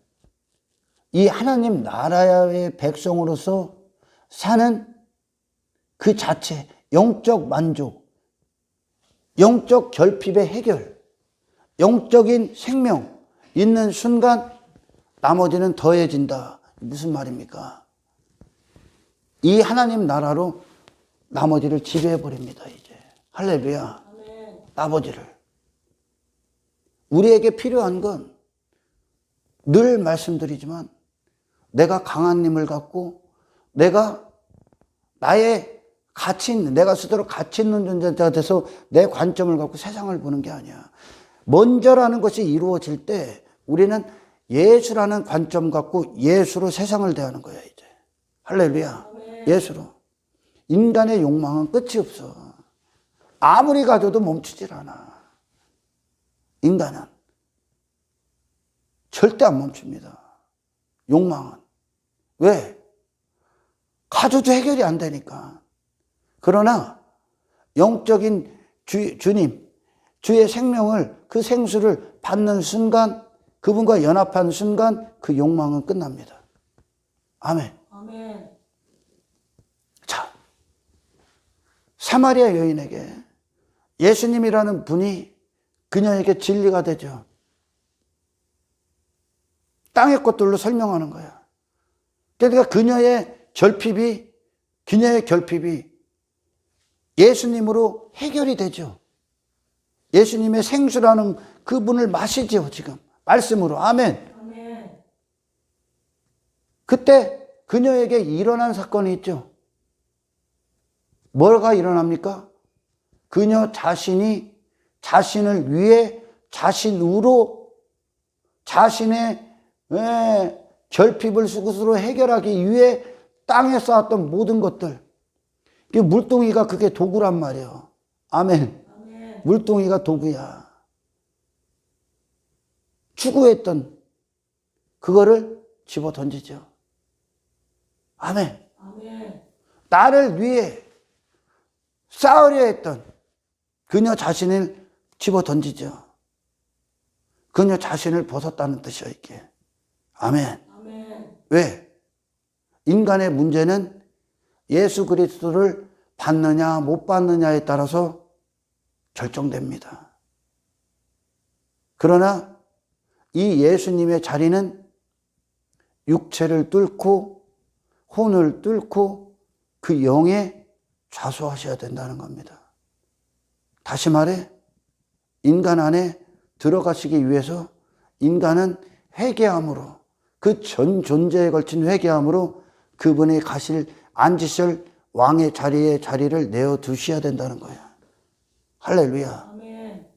이 하나님 나라의 백성으로서 사는 그 자체, 영적 만족, 영적 결핍의 해결, 영적인 생명 있는 순간 나머지는 더해진다. 무슨 말입니까? 이 하나님 나라로 나머지를 지배해버립니다. 이제 할렐루야. 아멘. 나머지를. 우리에게 필요한 건 늘 말씀드리지만 내가 강한 힘을 갖고 내가 나의 가치 있는, 내가 스스로 가치 있는 존재가 돼서 내 관점을 갖고 세상을 보는 게 아니야. 먼저라는 것이 이루어질 때 우리는 예수라는 관점 갖고 예수로 세상을 대하는 거야, 이제. 할렐루야. 아멘. 예수로. 인간의 욕망은 끝이 없어. 아무리 가져도 멈추질 않아. 인간은. 절대 안 멈춥니다. 욕망은. 왜? 가져도 해결이 안 되니까. 그러나 영적인 주님, 주의 생명을, 그 생수를 받는 순간, 그분과 연합한 순간 그 욕망은 끝납니다. 아멘. 아멘. 자, 사마리아 여인에게 예수님이라는 분이 그녀에게 진리가 되죠. 땅의 것들로 설명하는 거야. 그러니까 그녀의 결핍이 예수님으로 해결이 되죠. 예수님의 생수라는 그분을 마시죠, 지금. 말씀으로. 아멘. 아멘. 그때 그녀에게 일어난 사건이 있죠. 뭐가 일어납니까? 그녀 자신이 자신을 위해 자신으로 자신의 결핍을 스스로 해결하기 위해 땅에 쌓았던 모든 것들. 물동이가 그게 도구란 말이에요. 아멘. 아멘. 물동이가 도구야. 추구했던 그거를 집어 던지죠. 아멘. 아멘. 나를 위해 쌓으려 했던 그녀 자신을 집어 던지죠. 그녀 자신을 벗었다는 뜻이야, 이게. 아멘. 아멘. 왜? 인간의 문제는 예수 그리스도를 받느냐 못 받느냐에 따라서 결정됩니다. 그러나 이 예수님의 자리는 육체를 뚫고 혼을 뚫고 그 영에 좌수하셔야 된다는 겁니다. 다시 말해 인간 안에 들어가시기 위해서 인간은 회개함으로 그 전 존재에 걸친 회개함으로 그분이 앉으실 왕의 자리를 내어두셔야 된다는 거야. 할렐루야. 아멘.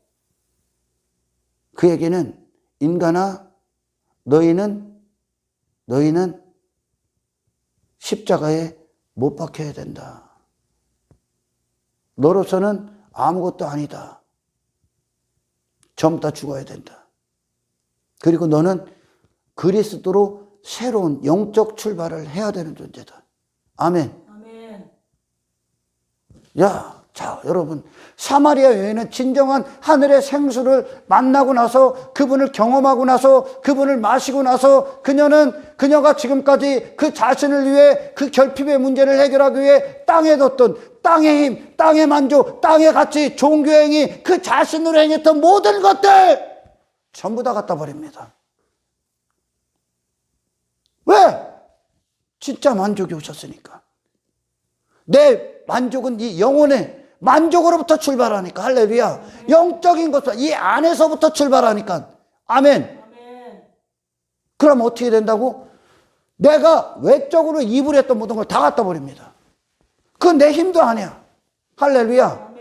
그 얘기는 인간아 너희는 십자가에 못 박혀야 된다. 너로서는 아무것도 아니다. 전부 다 죽어야 된다. 그리고 너는 그리스도로 새로운 영적 출발을 해야 되는 존재다. 아멘. 아멘. 자, 여러분. 사마리아 여인은 진정한 하늘의 생수를 만나고 나서 그분을 경험하고 나서 그분을 마시고 나서 그녀가 지금까지 그 자신을 위해 그 결핍의 문제를 해결하기 위해 땅에 뒀던 땅의 힘, 땅의 만족, 땅의 가치, 종교의 행위, 그 자신으로 행했던 모든 것들 전부 다 갖다 버립니다. 왜? 진짜 만족이 오셨으니까. 내 만족은 이 영혼의 만족으로부터 출발하니까. 할렐루야. 영적인 것은 이 안에서부터 출발하니까. 아멘. 그럼 어떻게 된다고? 내가 외적으로 입을 했던 모든 걸 다 갖다 버립니다. 그건 내 힘도 아니야. 할렐루야.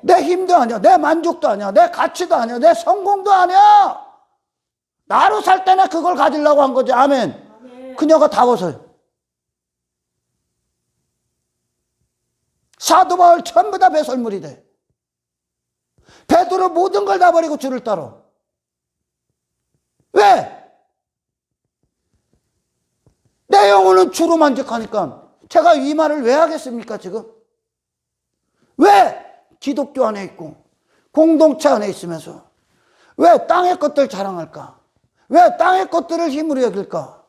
내 힘도 아니야. 내 만족도 아니야. 내 가치도 아니야. 내 성공도 아니야. 나로 살 때나 그걸 가지려고 한 거지. 아멘. 그녀가 다 벗어요. 사도 바울 전부 다 배설물이 돼. 베드로 모든 걸 다 버리고 주를 따라. 왜? 내 영혼은 주로 만족하니까. 제가 이 말을 왜 하겠습니까 지금? 왜 기독교 안에 있고 공동체 안에 있으면서 왜 땅의 것들 자랑할까? 왜 땅의 것들을 힘으로 여길까?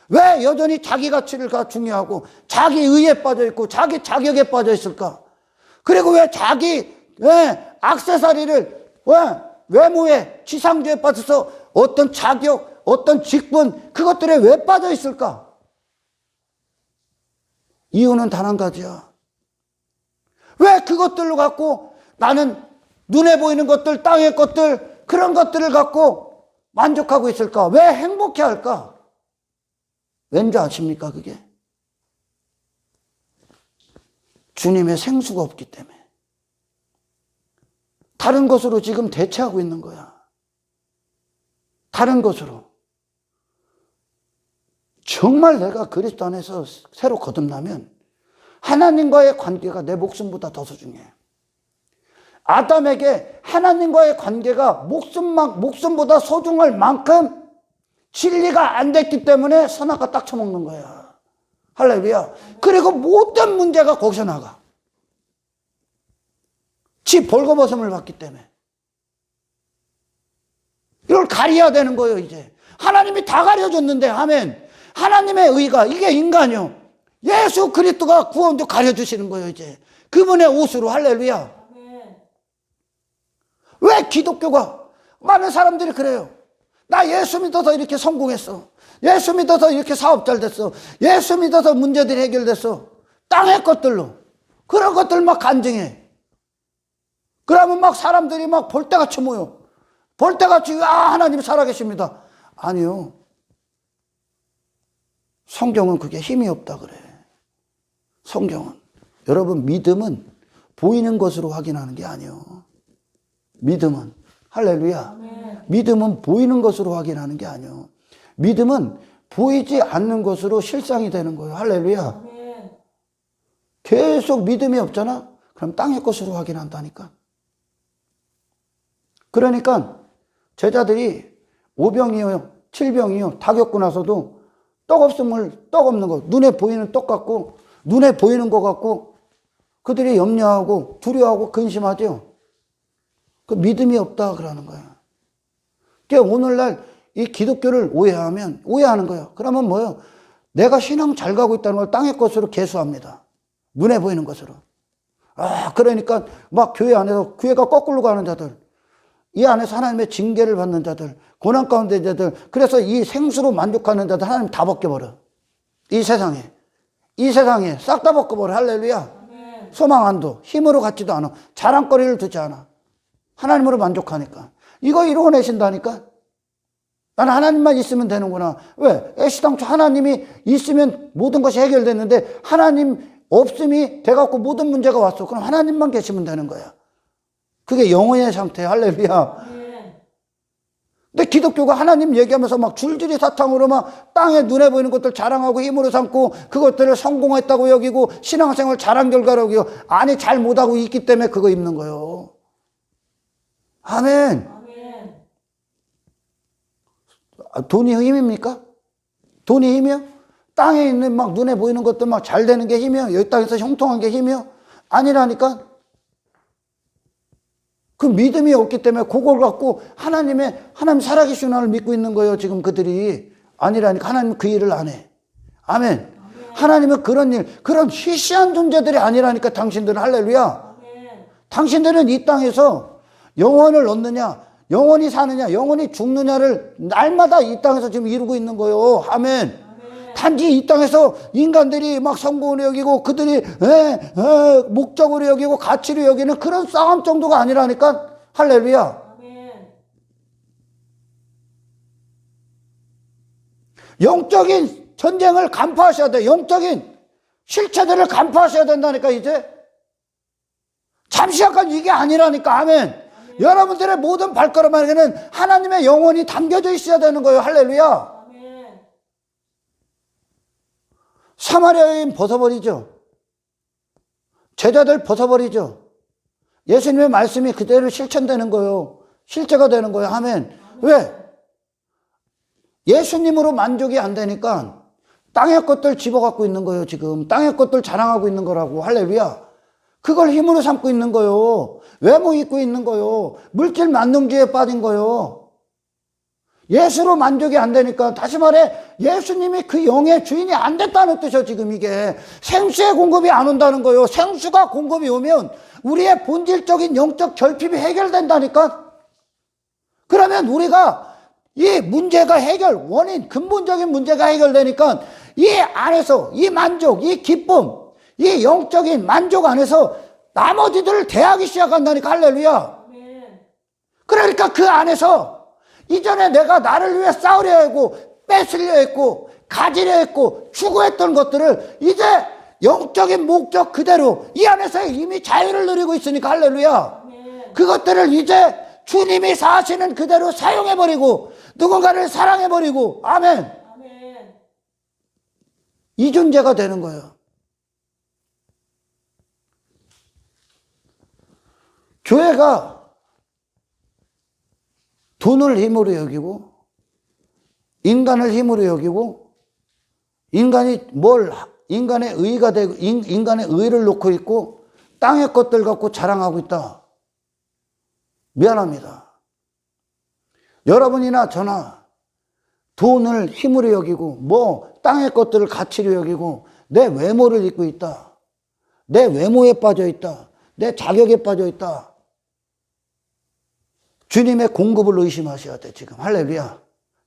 왜 여전히 자기 가치가 중요하고 자기 의에 빠져 있고 자기 자격에 빠져 있을까? 그리고 왜 자기 액세서리를 외모에 지상주에 빠져서 어떤 자격, 어떤 직분 그것들에 왜 빠져 있을까? 이유는 단 한 가지야. 왜 그것들로 갖고 나는 눈에 보이는 것들, 땅의 것들 그런 것들을 갖고 만족하고 있을까? 왜 행복해 할까? 왠지 아십니까 그게? 주님의 생수가 없기 때문에. 다른 것으로 지금 대체하고 있는 거야. 다른 것으로. 정말 내가 그리스도 안에서 새로 거듭나면 하나님과의 관계가 내 목숨보다 더 소중해. 아담에게 하나님과의 관계가 목숨보다 소중할 만큼 진리가 안 됐기 때문에 선악과 딱 처먹는 거야. 할렐루야. 그리고 모든 문제가 거기서 나가. 지 벌거벗음을 받기 때문에. 이걸 가려야 되는 거예요 이제. 하나님이 다 가려줬는데 아멘. 하나님의 의가 이게 인간이요. 예수 그리스도가 구원도 가려주시는 거예요 이제. 그분의 옷으로. 할렐루야. 왜 기독교가 많은 사람들이 그래요. 나 예수 믿어서 이렇게 성공했어. 예수 믿어서 이렇게 사업 잘 됐어. 예수 믿어서 문제들이 해결됐어. 땅의 것들로. 그런 것들 막 간증해. 그러면 막 사람들이 막 볼때같이 모여. 볼때같이 하나님 살아계십니다. 아니요. 성경은 그게 힘이 없다 그래. 성경은. 여러분 믿음은 보이는 것으로 확인하는 게 아니에요. 믿음은. 할렐루야. 아멘. 믿음은 보이는 것으로 확인하는 게 아니에요. 믿음은 보이지 않는 것으로 실상이 되는 거예요. 할렐루야. 아멘. 계속 믿음이 없잖아? 그럼 땅의 것으로 확인한다니까. 그러니까 제자들이 5병이요 7병이요 다 겪고 나서도 떡 없는 거, 눈에 보이는 떡 같고 눈에 보이는 것 같고 그들이 염려하고 두려워하고 근심하죠. 그 믿음이 없다 그러는 거야. 그러니까 오늘날 이 기독교를 오해하는 거예요. 그러면 뭐예요? 내가 신앙 잘 가고 있다는 걸 땅의 것으로 계수합니다. 눈에 보이는 것으로. 그러니까 막 교회 안에서 교회가 거꾸로 가는 자들, 이 안에서 하나님의 징계를 받는 자들, 고난 가운데 자들, 그래서 이 생수로 만족하는 자들 하나님 다 벗겨버려. 이 세상에 싹 다 벗겨버려. 할렐루야. 소망 안 둬. 힘으로 갖지도 않아. 자랑거리를 두지 않아. 하나님으로 만족하니까. 이거 이루어내신다니까. 나는 하나님만 있으면 되는구나. 왜? 애시당초 하나님이 있으면 모든 것이 해결됐는데 하나님 없음이 돼갖고 모든 문제가 왔어. 그럼 하나님만 계시면 되는 거야. 그게 영혼의 상태야. 할렐루야. 근데 기독교가 하나님 얘기하면서 막 줄줄이 사탕으로 막 땅에 눈에 보이는 것들 자랑하고 힘으로 삼고 그것들을 성공했다고 여기고 신앙생활 잘한 결과라고 여기고 아니 잘 못하고 있기 때문에 그거 입는 거예요. 아멘. 돈이 힘입니까? 돈이 힘이요? 땅에 있는 막 눈에 보이는 것들 막 잘 되는 게 힘이요? 여기 땅에서 형통한 게 힘이요? 아니라니까? 그 믿음이 없기 때문에 그걸 갖고 하나님 살아계신 하나님을 믿고 있는 거예요. 지금 그들이. 아니라니까. 하나님 그 일을 안 해. 아멘. 하나님은 그런 희시한 존재들이 아니라니까 당신들은. 할렐루야. 당신들은 이 땅에서 영혼을 얻느냐, 영혼이 사느냐, 영혼이 죽느냐를 날마다 이 땅에서 지금 이루고 있는 거예요. 아멘. 단지 이 땅에서 인간들이 막 성공으로 여기고 그들이 목적으로 여기고 가치로 여기는 그런 싸움 정도가 아니라니까. 할렐루야. 영적인 전쟁을 간파하셔야 돼. 영적인 실체들을 간파하셔야 된다니까. 이제 잠시 약간 이게 아니라니까. 아멘. 여러분들의 모든 발걸음에는 하나님의 영혼이 담겨져 있어야 되는 거예요. 할렐루야. 사마리아 여인 벗어버리죠. 제자들 벗어버리죠. 예수님의 말씀이 그대로 실천되는 거예요. 실제가 되는 거예요. 아멘. 왜? 예수님으로 만족이 안 되니까 땅의 것들 집어갖고 있는 거예요. 지금 땅의 것들 자랑하고 있는 거라고. 할렐루야. 그걸 힘으로 삼고 있는 거예요. 외모 입고 있는 거예요. 물질 만능주의에 빠진 거예요. 예수로 만족이 안 되니까, 다시 말해 예수님이 그 영의 주인이 안 됐다는 뜻이죠. 지금 이게 생수의 공급이 안 온다는 거예요. 생수가 공급이 오면 우리의 본질적인 영적 결핍이 해결된다니까. 그러면 우리가 이 문제가 원인, 근본적인 문제가 해결되니까 이 안에서 이 만족, 이 기쁨, 이 영적인 만족 안에서 나머지들을 대하기 시작한다니까. 할렐루야. 그러니까 그 안에서 이전에 내가 나를 위해 싸우려 했고 뺏으려 했고 가지려 했고 추구했던 것들을 이제 영적인 목적 그대로 이 안에서 이미 자유를 누리고 있으니까. 할렐루야. 그것들을 이제 주님이 사시는 그대로 사용해버리고 누군가를 사랑해버리고. 아멘. 이 존재가 되는 거예요. 교회가 돈을 힘으로 여기고 인간을 힘으로 여기고 인간의 의가 되고 인간의 의를 놓고 있고 땅의 것들 갖고 자랑하고 있다. 미안합니다. 여러분이나 저나 돈을 힘으로 여기고 땅의 것들을 가치로 여기고 내 외모를 입고 있다. 내 외모에 빠져 있다. 내 자격에 빠져 있다. 주님의 공급을 의심하셔야 돼. 지금 할렐루야.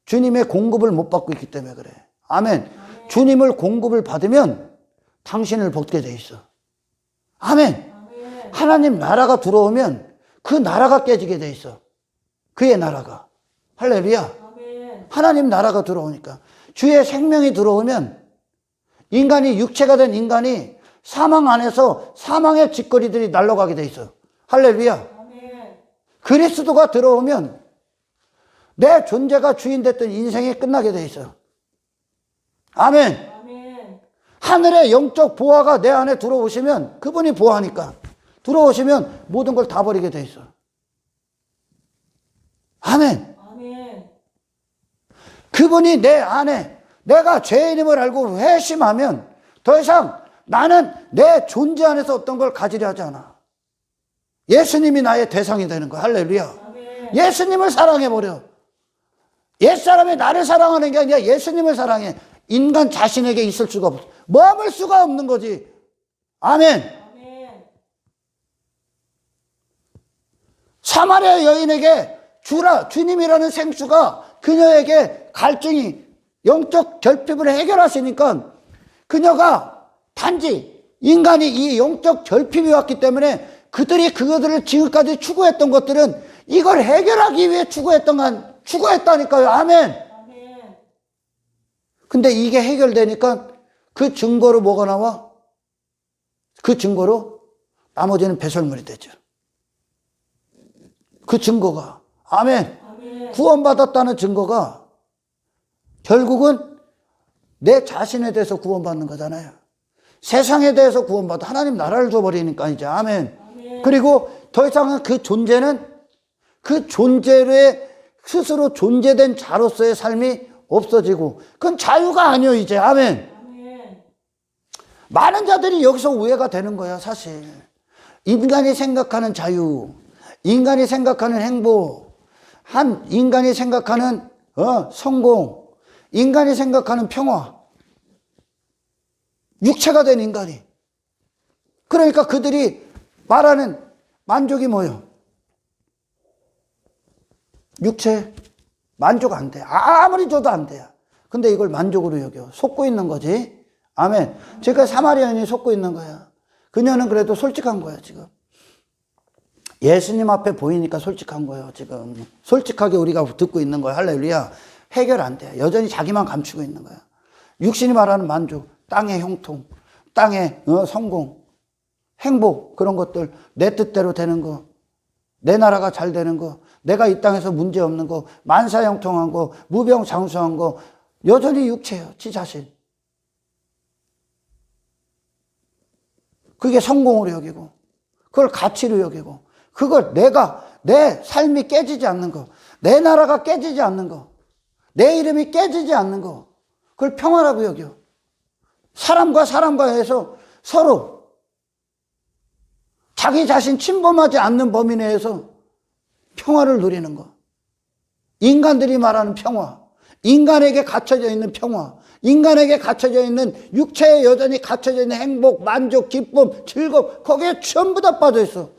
주님의 공급을 못 받고 있기 때문에 그래. 아멘. 주님을 공급을 받으면 당신을 벗게 돼 있어. 아멘. 하나님 나라가 들어오면 그 나라가 깨지게 돼 있어. 그의 나라가. 할렐루야. 하나님 나라가 들어오니까 주의 생명이 들어오면 인간이 육체가 된 인간이 사망 안에서 사망의 짓거리들이 날아가게 돼 있어. 할렐루야. 그리스도가 들어오면 내 존재가 주인 됐던 인생이 끝나게 돼 있어요. 아멘. 하늘의 영적 보화가 내 안에 들어오시면, 그분이 보화니까 들어오시면 모든 걸 다 버리게 돼 있어. 아멘. 그분이 내 안에, 내가 죄인임을 알고 회심하면 더 이상 나는 내 존재 안에서 어떤 걸 가지려 하지 않아. 예수님이 나의 대상이 되는 거야. 할렐루야. 예수님을 사랑해버려. 옛사람이 나를 사랑하는 게 아니라 예수님을 사랑해. 인간 자신에게 있을 수가 없어. 머물 수가 없는 거지. 아멘. 사마리아 여인에게 주님이라는 생수가 그녀에게 갈증이, 영적 결핍을 해결하시니까 그녀가 단지 인간이 이 영적 결핍이 왔기 때문에 그것들을 지금까지 추구했던 것들은 이걸 해결하기 위해 추구했다니까요. 아멘. 근데 이게 해결되니까 그 증거로 뭐가 나와? 그 증거로 나머지는 배설물이 되죠. 그 증거가. 아멘. 구원받았다는 증거가 결국은 내 자신에 대해서 구원받는 거잖아요. 세상에 대해서 구원받아 하나님 나라를 줘버리니까 이제. 아멘. 그리고 더 이상은 그 존재는 그 존재의 스스로 존재된 자로서의 삶이 없어지고 그건 자유가 아니에요 이제. 아멘. 많은 자들이 여기서 오해가 되는 거야 사실. 인간이 생각하는 자유, 인간이 생각하는 행복, 인간이 생각하는 성공, 인간이 생각하는 평화, 육체가 된 인간이. 그러니까 그들이 말하는 만족이 뭐예요? 육체 만족 안 돼. 아무리 줘도 안 돼요. 근데 이걸 만족으로 여겨. 속고 있는 거지. 아멘. 지금 사마리아 여인이 속고 있는 거야. 그녀는 그래도 솔직한 거야, 지금. 예수님 앞에 보이니까 솔직한 거예요, 지금. 솔직하게 우리가 듣고 있는 거야. 할렐루야. 해결 안 돼. 여전히 자기만 감추고 있는 거야. 육신이 말하는 만족, 땅의 형통, 땅의 성공, 행복, 그런 것들, 내 뜻대로 되는 거, 내 나라가 잘 되는 거, 내가 이 땅에서 문제 없는 거, 만사형통한 거, 무병장수한 거, 여전히 육체예요, 지 자신. 그게 성공으로 여기고, 그걸 가치로 여기고, 그걸 내 삶이 깨지지 않는 거, 내 나라가 깨지지 않는 거, 내 이름이 깨지지 않는 거, 그걸 평화라고 여겨. 사람과 해서 서로 자기 자신 침범하지 않는 범위 내에서 평화를 누리는 거. 인간들이 말하는 평화, 인간에게 갇혀져 있는 평화, 인간에게 갇혀져 있는 육체에 여전히 갇혀져 있는 행복, 만족, 기쁨, 즐거움, 거기에 전부 다 빠져 있어.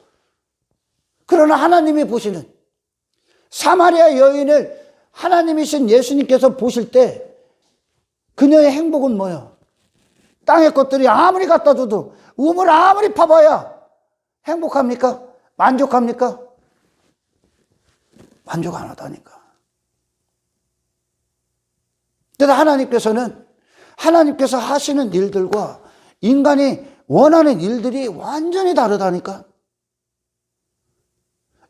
그러나 하나님이 보시는 사마리아 여인을 하나님이신 예수님께서 보실 때 그녀의 행복은 뭐야? 땅의 것들이 아무리 갖다 줘도, 우물 아무리 파봐야 행복합니까? 만족합니까? 만족 안 하다니까. 그래서 하나님께서 하시는 일들과 인간이 원하는 일들이 완전히 다르다니까.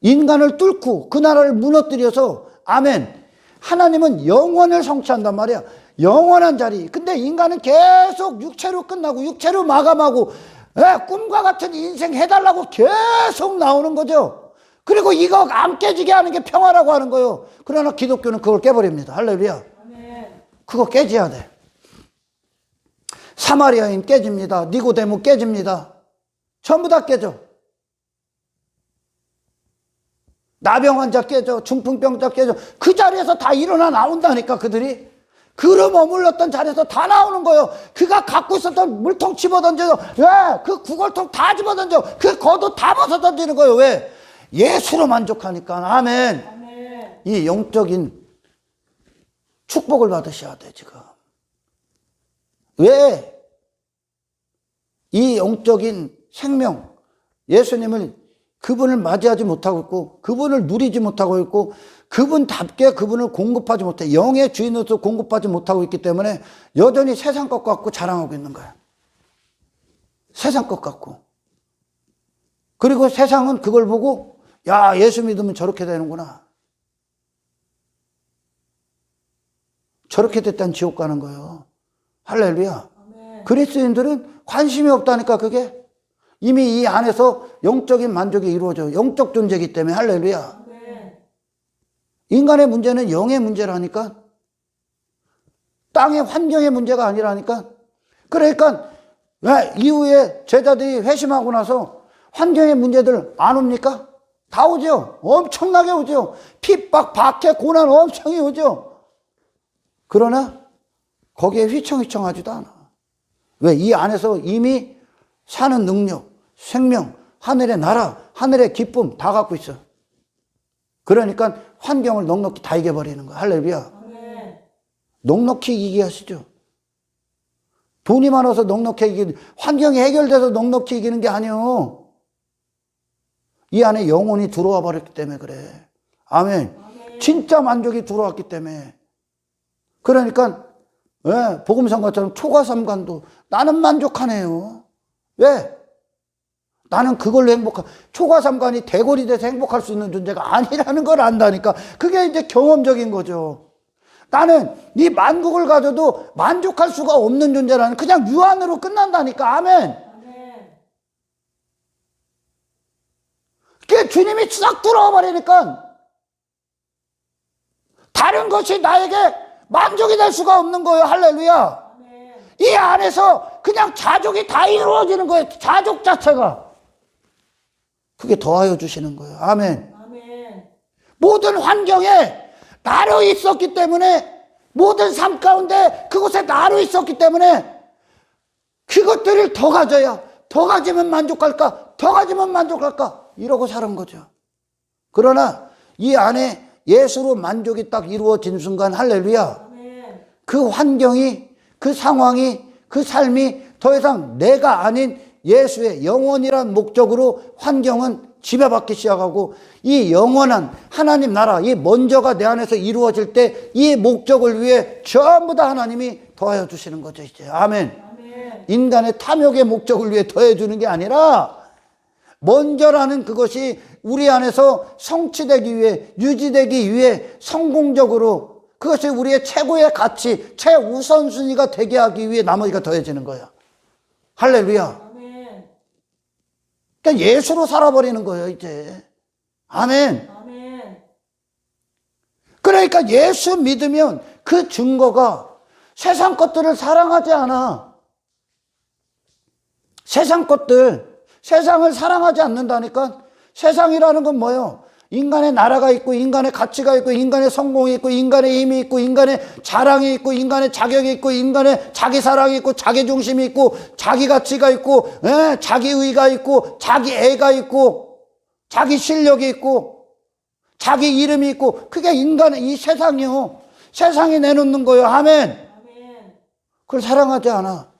인간을 뚫고 그 나라를 무너뜨려서, 아멘, 하나님은 영원을 성취한단 말이야. 영원한 자리. 근데 인간은 계속 육체로 끝나고 육체로 마감하고 꿈과 같은 인생 해달라고 계속 나오는 거죠. 그리고 이거 안 깨지게 하는 게 평화라고 하는 거예요. 그러나 기독교는 그걸 깨버립니다. 할렐루야. 아멘. 그거 깨져야 돼. 사마리아인 깨집니다. 니고데모 깨집니다. 전부 다 깨져. 나병 환자 깨져. 중풍병자 깨져. 그 자리에서 다 일어나 나온다니까, 그들이. 그로 머물렀던 자리에서 다 나오는 거예요. 그가 갖고 있었던 물통 집어던져요. 왜? 그 구걸통 다 집어던져. 그 겉옷 다 벗어던지는 거예요. 왜? 예수로 만족하니까. 아멘. 아멘. 이 영적인 축복을 받으셔야 돼, 지금. 왜? 이 영적인 생명, 예수님을, 그분을 맞이하지 못하고 있고, 그분을 누리지 못하고 있고, 그분답게 그분을 공급하지 못해, 영의 주인으로서 공급하지 못하고 있기 때문에 여전히 세상 것 갖고 자랑하고 있는 거야. 세상 것 갖고. 그리고 세상은 그걸 보고, 야, 예수 믿으면 저렇게 되는구나. 저렇게 됐다는 지옥 가는 거예요. 할렐루야. 아멘. 그리스도인들은 관심이 없다니까, 그게. 이미 이 안에서 영적인 만족이 이루어져요. 영적 존재이기 때문에. 할렐루야. 네. 인간의 문제는 영의 문제라니까. 땅의 환경의 문제가 아니라니까. 그러니까 이후에 제자들이 회심하고 나서 환경의 문제들 안 옵니까? 다 오죠. 엄청나게 오죠. 핍박, 박해, 고난 엄청이 오죠. 그러나 거기에 휘청휘청하지도 않아. 왜? 이 안에서 이미 사는 능력, 생명, 하늘의 나라, 하늘의 기쁨 다 갖고 있어. 그러니까 환경을 넉넉히 다 이겨버리는 거야. 할렐루야. 네. 넉넉히 이기게 하시죠. 돈이 많아서 넉넉히 이기는, 환경이 해결돼서 넉넉히 이기는 게 아니에요. 이 안에 영혼이 들어와 버렸기 때문에 그래. 아멘. 아멘. 진짜 만족이 들어왔기 때문에. 그러니까 복음성가처럼 초과삼관도 나는 만족하네요. 왜? 나는 그걸로 초과삼관이 대골이 돼서 행복할 수 있는 존재가 아니라는 걸 안다니까. 그게 이제 경험적인 거죠. 나는 이 만국을 가져도 만족할 수가 없는 존재라는, 그냥 유한으로 끝난다니까. 아멘. 그게 주님이 싹 들어와 버리니까 다른 것이 나에게 만족이 될 수가 없는 거예요. 할렐루야. 이 안에서 그냥 자족이 다 이루어지는 거예요. 자족 자체가. 그게 더하여 주시는 거예요. 아멘. 아멘. 모든 환경에 나로 있었기 때문에, 모든 삶 가운데 그곳에 나로 있었기 때문에 그것들을 더 가져야, 더 가지면 만족할까, 더 가지면 만족할까, 이러고 사는 거죠. 그러나 이 안에 예수로 만족이 딱 이루어진 순간, 할렐루야, 그 환경이, 그 상황이, 그 삶이 더 이상 내가 아닌 예수의 영원이란 목적으로 환경은 지배받기 시작하고, 이 영원한 하나님 나라, 이 먼저가 내 안에서 이루어질 때 이 목적을 위해 전부 다 하나님이 더하여 주시는 거죠, 이제. 아멘. 아멘. 인간의 탐욕의 목적을 위해 더해 주는 게 아니라, 먼저라는 그것이 우리 안에서 성취되기 위해, 유지되기 위해 성공적으로, 그것이 우리의 최고의 가치, 최우선순위가 되게 하기 위해 나머지가 더해지는 거야. 할렐루야. 아멘. 그러니까 예수로 살아버리는 거예요, 이제. 아멘. 아멘. 그러니까 예수 믿으면 그 증거가 세상 것들을 사랑하지 않아. 세상 것들, 세상을 사랑하지 않는다니까. 세상이라는 건 뭐예요? 인간의 나라가 있고, 인간의 가치가 있고, 인간의 성공이 있고, 인간의 힘이 있고, 인간의 자랑이 있고, 인간의 자격이 있고, 인간의 자기 사랑이 있고, 자기 중심이 있고, 자기 가치가 있고, 자기 의가 있고, 자기 애가 있고, 자기 실력이 있고, 자기 이름이 있고, 그게 인간의 이 세상이요. 세상이 내놓는 거예요. 아멘. 아멘. 그걸 사랑하지 않아.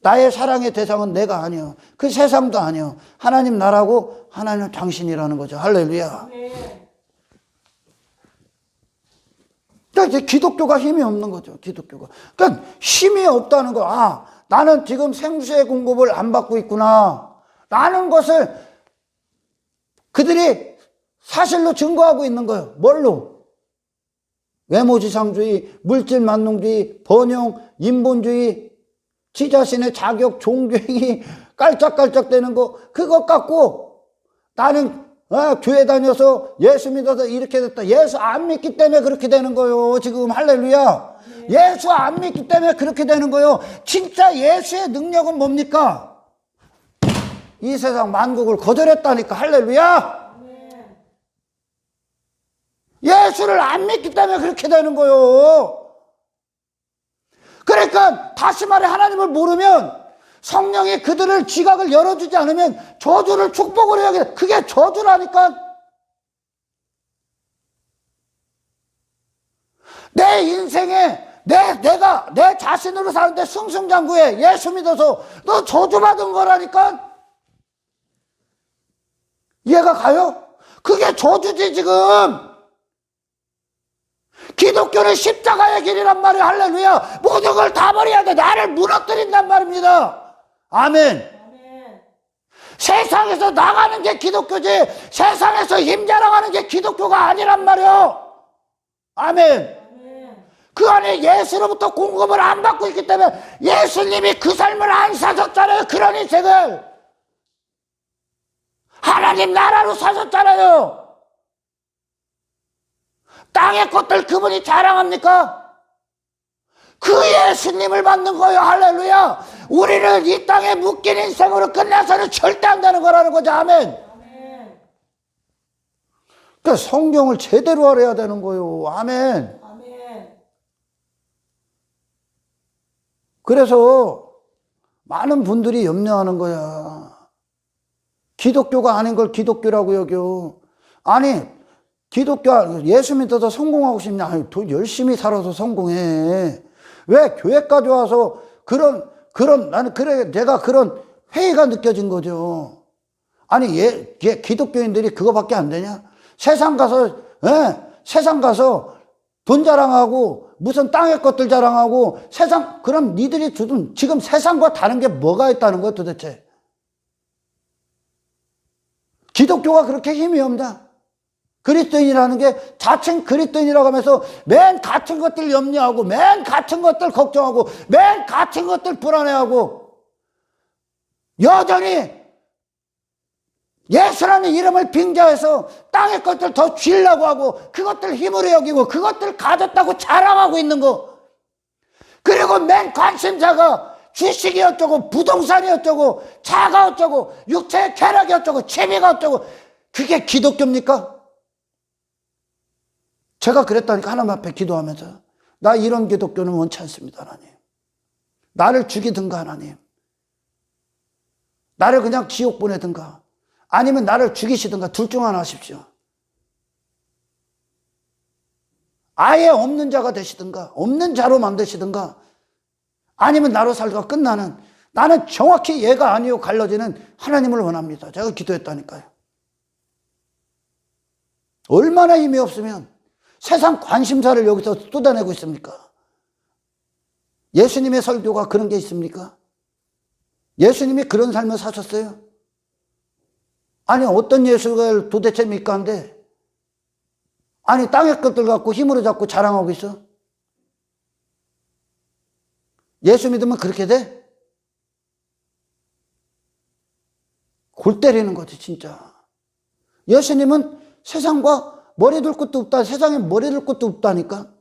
나의 사랑의 대상은 내가 아니요. 그 세상도 아니요. 하나님 나라고 하나님 당신이라는 거죠. 할렐루야. 아멘. 그러니까 이제 기독교가 힘이 없는 거죠. 기독교가. 그러니까 힘이 없다는 거. 아, 나는 지금 생수의 공급을 안 받고 있구나. 라는 것을 그들이 사실로 증거하고 있는 거예요. 뭘로? 외모지상주의, 물질만능주의, 번영, 인본주의, 지 자신의 자격, 존경이 깔짝깔짝대는 거, 그것 갖고 나는 교회 다녀서 예수 믿어서 이렇게 됐다. 예수 안 믿기 때문에 그렇게 되는 거예요. 지금 할렐루야. 예수 안 믿기 때문에 그렇게 되는 거예요. 진짜 예수의 능력은 뭡니까? 이 세상 만국을 거절했다니까. 할렐루야. 예수를 안 믿기 때문에 그렇게 되는 거예요. 그러니까 다시 말해, 하나님을 모르면, 성령이 그들을 지각을 열어주지 않으면 저주를 축복을 해야겠다. 그게 저주라니까. 내 인생에 내가 내 자신으로 사는데 승승장구해. 예수 믿어서 너 저주받은 거라니까. 이해가 가요? 그게 저주지 지금. 기독교는 십자가의 길이란 말이에요. 할렐루야. 모든 걸 다 버려야 돼. 나를 무너뜨린단 말입니다. 아멘. 아멘. 세상에서 나가는 게 기독교지, 세상에서 힘 자랑하는 게 기독교가 아니란 말이에요. 아멘. 아멘. 그 안에 예수로부터 공급을 안 받고 있기 때문에 예수님이 그 삶을 안 사셨잖아요. 그런 인생을 하나님 나라로 사셨잖아요. 땅의 것들 그분이 자랑합니까? 그 예수님을 받는 거예요. 할렐루야. 우리는 이 땅에 묶인 인생으로 끝나서는 절대 안 되는 거라는 거죠. 아멘. 아멘. 그러니까 성경을 제대로 알아야 되는 거예요. 아멘. 아멘. 그래서 많은 분들이 염려하는 거야. 기독교가 아닌 걸 기독교라고 여겨. 아니, 기독교, 예수 믿어서 성공하고 싶냐? 아니, 더 열심히 살아서 성공해. 왜 교회까지 와서 나는 그래, 내가 그런 회의가 느껴진 거죠. 아니, 기독교인들이 그거밖에 안 되냐? 세상 가서 돈 자랑하고, 무슨 땅의 것들 자랑하고, 그럼 니들이 지금 세상과 다른 게 뭐가 있다는 거야, 도대체? 기독교가 그렇게 힘이 없나? 그리스도인이라는 게 자칭 그리스도인이라고 하면서 맨 같은 것들 염려하고, 맨 같은 것들 걱정하고, 맨 같은 것들 불안해하고, 여전히 예수라는 이름을 빙자해서 땅의 것들 더 쥐려고 하고, 그것들 힘으로 여기고, 그것들 가졌다고 자랑하고 있는 거. 그리고 맨 관심사가 주식이 어쩌고, 부동산이 어쩌고, 차가 어쩌고, 육체의 쾌락이 어쩌고, 취미가 어쩌고. 그게 기독교입니까? 제가 그랬다니까. 하나님 앞에 기도하면서, 나 이런 기독교는 원치 않습니다. 하나님, 나를 죽이든가, 하나님, 나를 그냥 지옥 보내든가, 아니면 나를 죽이시든가, 둘 중 하나 하십시오. 아예 없는 자가 되시든가 없는 자로 만드시든가 아니면 나로 살다가 끝나는, 나는 정확히 얘가 아니요 갈라지는 하나님을 원합니다. 제가 기도했다니까요. 얼마나 힘이 없으면 세상 관심사를 여기서 쏟아내고 있습니까? 예수님의 설교가 그런 게 있습니까? 예수님이 그런 삶을 사셨어요? 아니 어떤 예수가 도대체 밑간데 아니 땅의 것들 갖고 힘으로 잡고 자랑하고 있어? 예수 믿으면 그렇게 돼? 골 때리는 거지 진짜. 예수님은 세상과 머리 둘 것도 없다. 세상에 머리 둘 것도 없다니까.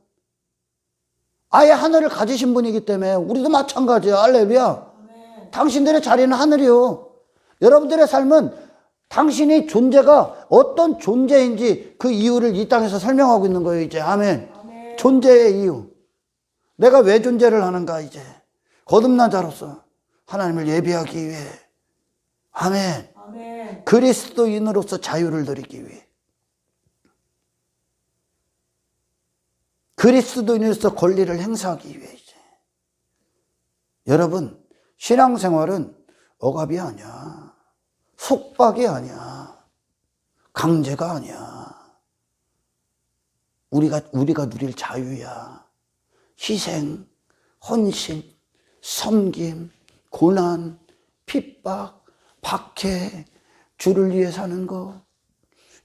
아예 하늘을 가지신 분이기 때문에 우리도 마찬가지야. 할렐루야. 아멘. 당신들의 자리는 하늘이요. 여러분들의 삶은 당신이 존재가 어떤 존재인지 그 이유를 이 땅에서 설명하고 있는 거예요 이제. 아멘. 아멘. 존재의 이유. 내가 왜 존재를 하는가 이제. 거듭난 자로서 하나님을 예배하기 위해. 아멘. 아멘. 그리스도인으로서 자유를 누리기 위해. 그리스도인으로서 권리를 행사하기 위해 이제. 여러분, 신앙생활은 억압이 아니야. 속박이 아니야. 강제가 아니야. 우리가 누릴 자유야. 희생, 헌신, 섬김, 고난, 핍박, 박해, 주를 위해 사는 거,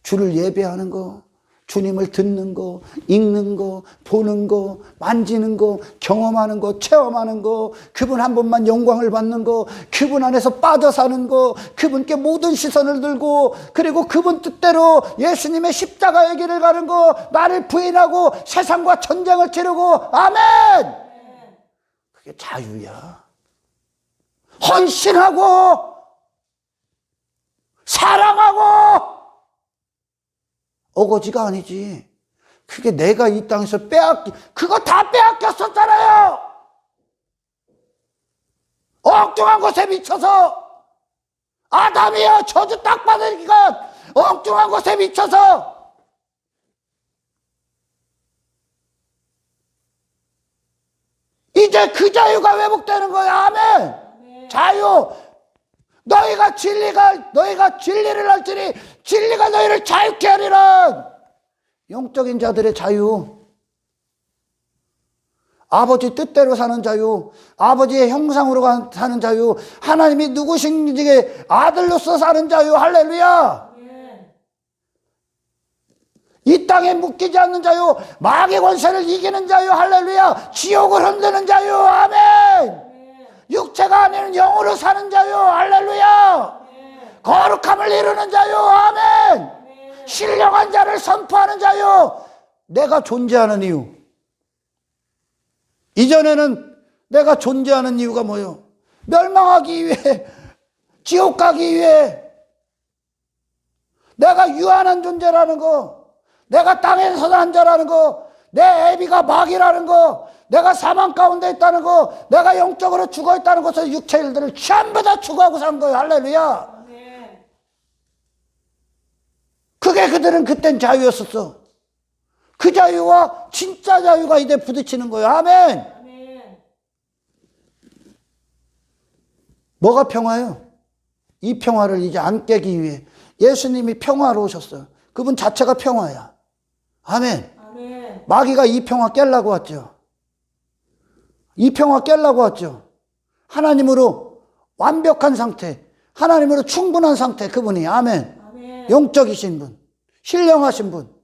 주를 예배하는 거, 주님을 듣는 거, 읽는 거, 보는 거, 만지는 거, 경험하는 거, 체험하는 거, 그분 한 번만 영광을 받는 거, 그분 안에서 빠져 사는 거, 그분께 모든 시선을 들고, 그리고 그분 뜻대로 예수님의 십자가의 길을 가는 거, 나를 부인하고 세상과 전쟁을 치르고, 아멘! 그게 자유야. 헌신하고, 사랑하고, 어거지가 아니지. 그게 내가 이 땅에서 그거 다 빼앗겼었잖아요. 엉뚱한 것에 미쳐서. 아담이여 저주 딱 받은 기간 엉뚱한 것에 미쳐서. 이제 그 자유가 회복되는 거야. 아멘. 아멘. 자유. 너희가 진리를 알지니 진리가 너희를 자유케 하리라. 영적인 자들의 자유. 아버지 뜻대로 사는 자유. 아버지의 형상으로 사는 자유. 하나님이 누구신지 아들로서 사는 자유. 할렐루야. 아멘. 이 땅에 묶이지 않는 자유. 마귀 권세를 이기는 자유. 할렐루야. 지옥을 흔드는 자유. 아멘. 육체가 아닌 영으로 사는 자유. 할렐루야. 아멘. 거룩함을 이루는 자유. 아멘. 아멘. 신령한 자를 선포하는 자유. 내가 존재하는 이유. 이전에는 내가 존재하는 이유가 뭐예요? 멸망하기 위해, 지옥 가기 위해. 내가 유한한 존재라는 거, 내가 땅에서 난 자라는 거, 내 애비가 마귀라는 거, 내가 사망 가운데 있다는 거, 내가 영적으로 죽어있다는 것을 육체 일들을 전부 다 추구하고 산 거예요. 할렐루야. 아멘. 그게 그들은 그땐 자유였었어. 그 자유와 진짜 자유가 이제 부딪히는 거예요. 아멘. 아멘. 뭐가 평화예요? 이 평화를 이제 안 깨기 위해 예수님이 평화로 오셨어요. 그분 자체가 평화야. 아멘. 아멘. 마귀가 이 평화 깨려고 왔죠. 이 평화 깨려고 왔죠. 하나님으로 완벽한 상태, 하나님으로 충분한 상태, 그분이. 아멘. 아멘. 영적이신 분, 신령하신 분,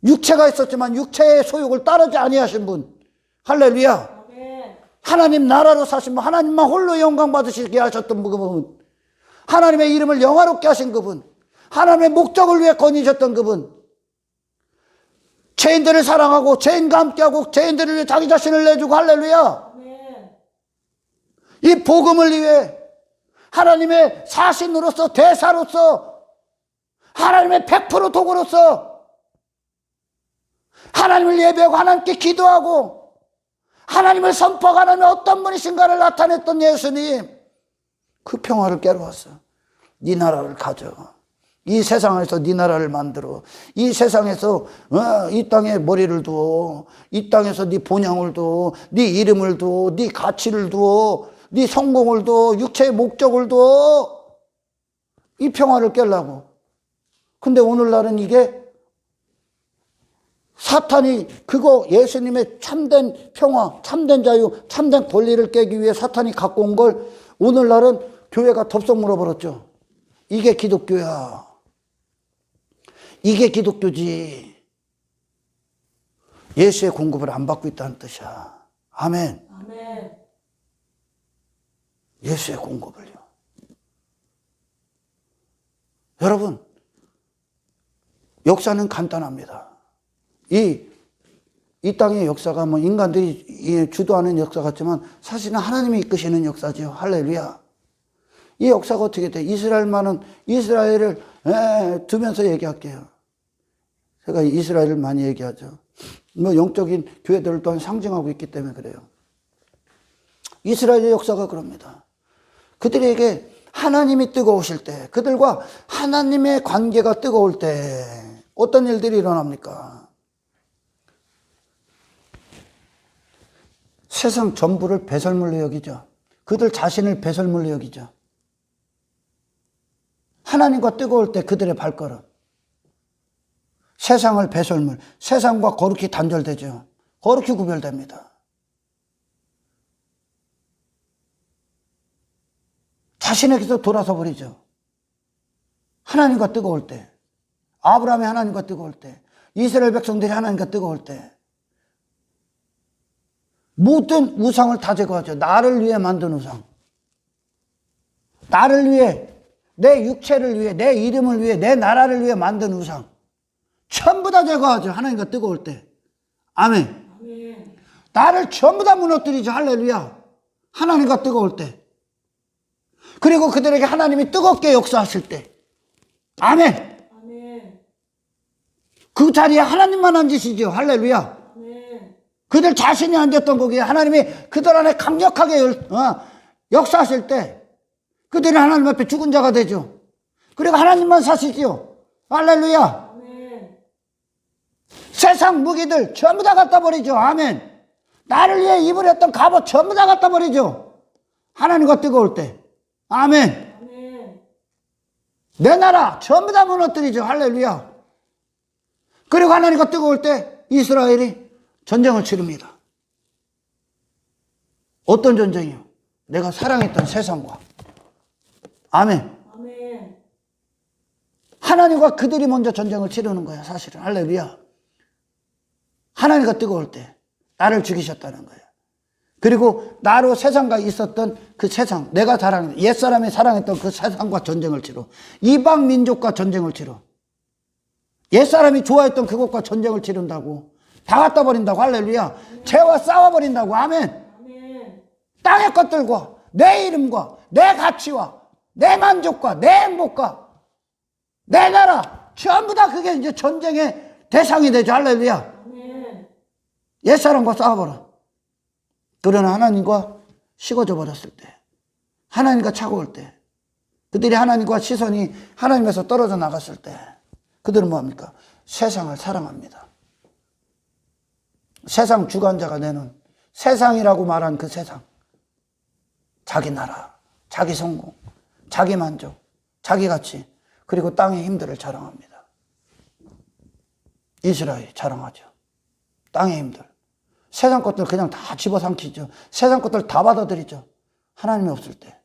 육체가 있었지만 육체의 소욕을 따르지 아니하신 분. 할렐루야. 아멘. 하나님 나라로 사신 분, 하나님만 홀로 영광 받으시게 하셨던 그분, 하나님의 이름을 영화롭게 하신 그분, 하나님의 목적을 위해 건이셨던 그분, 죄인들을 사랑하고 죄인과 함께하고 죄인들을 위해 자기 자신을 내주고. 할렐루야. 아멘. 이 복음을 위해 하나님의 사신으로서, 대사로서, 하나님의 100% 도구로서 하나님을 예배하고 하나님께 기도하고 하나님을 선포하고 하나님의 어떤 분이신가를 나타냈던 예수님, 그 평화를 깨러 왔어. 네 나라를 가져. 이 세상에서 네 나라를 만들어. 이 세상에서 이 땅에 머리를 두어. 이 땅에서 네 본향을 두어. 네 이름을 두어. 네 가치를 두어. 네 성공을 두어. 육체의 목적을 두어. 이 평화를 깨려고. 근데 오늘날은 이게 사탄이 그거 예수님의 참된 평화, 참된 자유, 참된 권리를 깨기 위해 사탄이 갖고 온 걸 오늘날은 교회가 덥석 물어버렸죠. 이게 기독교야. 이게 기독교지. 예수의 공급을 안 받고 있다는 뜻이야. 아멘. 아멘. 예수의 공급을요. 여러분, 역사는 간단합니다. 이 땅의 역사가 뭐 인간들이 주도하는 역사 같지만 사실은 하나님이 이끄시는 역사죠. 할렐루야. 이 역사가 어떻게 돼? 이스라엘을 두면서 얘기할게요. 제가 이스라엘을 많이 얘기하죠. 뭐 영적인 교회들 또한 상징하고 있기 때문에 그래요. 이스라엘의 역사가 그럽니다. 그들에게 하나님이 뜨거우실 때, 그들과 하나님의 관계가 뜨거울 때 어떤 일들이 일어납니까? 세상 전부를 배설물로 여기죠. 그들 자신을 배설물로 여기죠. 하나님과 뜨거울 때 그들의 발걸음. 세상을 배설물, 세상과 거룩히 단절되죠. 거룩히 구별됩니다. 자신에게서 돌아서 버리죠. 하나님과 뜨거울 때, 아브라함이 하나님과 뜨거울 때, 이스라엘 백성들이 하나님과 뜨거울 때, 모든 우상을 다 제거하죠. 나를 위해 만든 우상. 나를 위해, 내 육체를 위해, 내 이름을 위해, 내 나라를 위해 만든 우상. 전부 다 제거하죠. 하나님과 뜨거울 때. 아멘. 아멘. 나를 전부 다 무너뜨리죠. 할렐루야. 하나님과 뜨거울 때. 그리고 그들에게 하나님이 뜨겁게 역사하실 때. 아멘. 아멘. 그 자리에 하나님만 앉으시죠. 할렐루야. 아멘. 그들 자신이 앉았던 거기에 하나님이 그들 안에 강력하게 역사하실 때 그들이 하나님 앞에 죽은 자가 되죠. 그리고 하나님만 사시지요. 할렐루야. 아멘. 세상 무기들 전부 다 갖다 버리죠. 아멘. 나를 위해 입으렸던 갑옷 전부 다 갖다 버리죠. 하나님과 뜨거울 때. 아멘. 아멘. 내 나라 전부 다 무너뜨리죠. 할렐루야. 그리고 하나님과 뜨거울 때 이스라엘이 전쟁을 치릅니다. 어떤 전쟁이요? 내가 사랑했던 세상과. 아멘. 아멘. 하나님과 그들이 먼저 전쟁을 치르는 거야, 사실은. 할렐루야. 하나님과 뜨거울 때 나를 죽이셨다는 거예요. 그리고 나로 세상과 있었던 그 세상, 내가 사랑했던, 옛사람이 사랑했던 그 세상과 전쟁을 치러, 이방 민족과 전쟁을 치러, 옛사람이 좋아했던 그것과 전쟁을 치른다고, 다 갖다 버린다고. 할렐루야. 죄와 싸워버린다고. 아멘. 아멘. 땅의 것들과 내 이름과 내 가치와 내 만족과 내 행복과 내 나라 전부 다 그게 이제 전쟁의 대상이 되죠. 할렐루야. 아멘. 옛사람과 싸워버려. 그러나 하나님과 식어져 버렸을 때, 하나님과 차가울 때, 그들이 하나님과 시선이 하나님에서 떨어져 나갔을 때 그들은 뭐합니까? 세상을 사랑합니다. 세상 주관자가 되는, 세상이라고 말한 그 세상, 자기 나라, 자기 성공, 자기 만족, 자기 가치, 그리고 땅의 힘들을 자랑합니다. 이스라엘 자랑하죠. 땅의 힘들. 세상 것들 그냥 다 집어삼키죠. 세상 것들 다 받아들이죠. 하나님이 없을 때.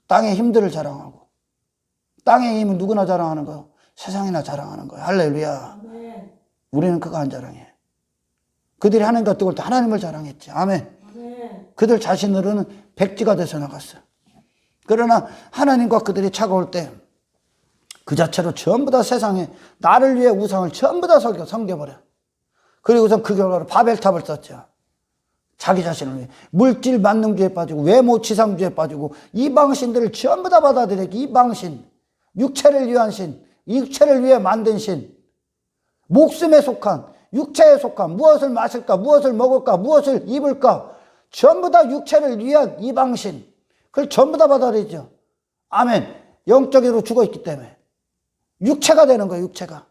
땅의 힘들을 자랑하고. 땅의 힘은 누구나 자랑하는 거예요? 세상이나 자랑하는 거예요. 할렐루야. 아멘. 우리는 그거 안 자랑해. 그들이 하나님과 뜨거울 때 하나님을 자랑했지. 아멘. 아멘. 그들 자신으로는 백지가 돼서 나갔어요. 그러나 하나님과 그들이 차가울 때 그 자체로 전부 다 세상에 나를 위해 우상을 전부 다 섬겨버려. 그리고선 그 결과로 바벨탑을 썼죠. 자기 자신을 위해. 물질 만능주의에 빠지고 외모 지상주의에 빠지고 이방신들을 전부 다 받아들이고, 이방신, 육체를 위한 신, 육체를 위해 만든 신, 목숨에 속한, 육체에 속한, 무엇을 마실까, 무엇을 먹을까, 무엇을 입을까, 전부 다 육체를 위한 이방신, 그걸 전부 다 받아들이죠. 아멘. 영적으로 죽어있기 때문에. 육체가 되는 거예요, 육체가.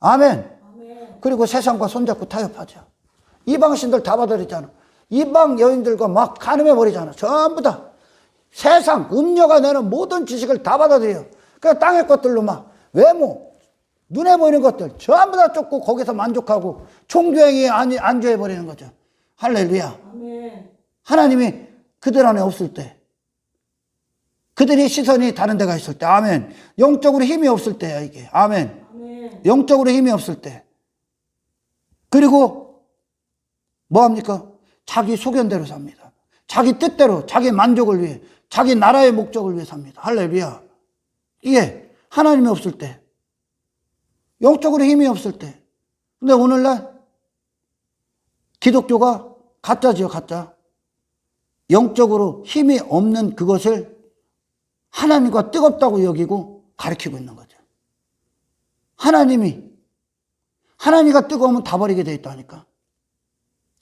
아멘. 아멘. 그리고 세상과 손잡고 타협하죠. 이방신들 다 받아들이잖아. 이방 여인들과 막 가늠해버리잖아. 전부 다. 세상, 음녀가 내는 모든 지식을 다 받아들여요. 그러니까 땅의 것들로 막 외모, 눈에 보이는 것들 전부 다 쫓고 거기서 만족하고 종교행위에 안주해버리는 거죠. 할렐루야. 아멘. 하나님이 그들 안에 없을 때, 그들이 시선이 다른 데가 있을 때, 아멘. 영적으로 힘이 없을 때야, 이게. 아멘. 아멘. 영적으로 힘이 없을 때. 그리고 뭐합니까? 자기 소견대로 삽니다. 자기 뜻대로, 자기 만족을 위해, 자기 나라의 목적을 위해 삽니다. 할렐루야. 이게 하나님이 없을 때, 영적으로 힘이 없을 때. 근데 오늘날 기독교가 가짜지요, 가짜. 영적으로 힘이 없는 그것을 하나님과 뜨겁다고 여기고 가르치고 있는 거죠. 하나님이가 뜨거우면 다 버리게 돼 있다니까.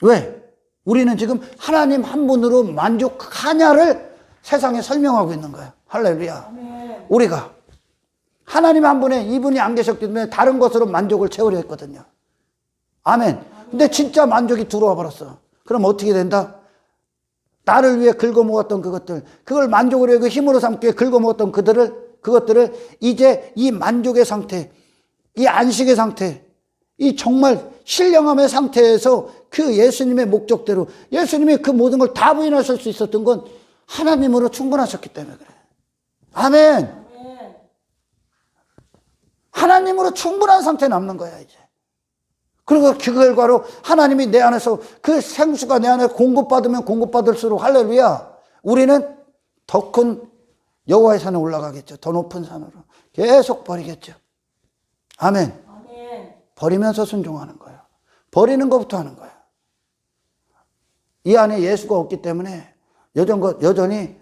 왜? 우리는 지금 하나님 한 분으로 만족하냐를 세상에 설명하고 있는 거야. 할렐루야. 아멘. 우리가 하나님 한 분에 이분이 안 계셨기 때문에 다른 것으로 만족을 채우려 했거든요. 아멘. 근데 진짜 만족이 들어와 버렸어. 그럼 어떻게 된다? 나를 위해 긁어모았던 그것들, 그걸 만족을 여기고 힘으로 삼기 위해 긁어모았던 그것들을 이제 이 만족의 상태, 이 안식의 상태, 이 정말 신령함의 상태에서 그 예수님의 목적대로 예수님이 그 모든 걸 다 부인하실 수 있었던 건 하나님으로 충분하셨기 때문에 그래. 아멘. 아멘. 하나님으로 충분한 상태에 남는 거야 이제. 그리고 그 결과로 하나님이 내 안에서 그 생수가 내 안에 공급받으면 공급받을수록 할렐루야. 우리는 더 큰 여호와의 산에 올라가겠죠. 더 높은 산으로. 계속 버리겠죠. 아멘. 아멘. 버리면서 순종하는 거예요. 버리는 것부터 하는 거예요. 이 안에 예수가 없기 때문에 여전히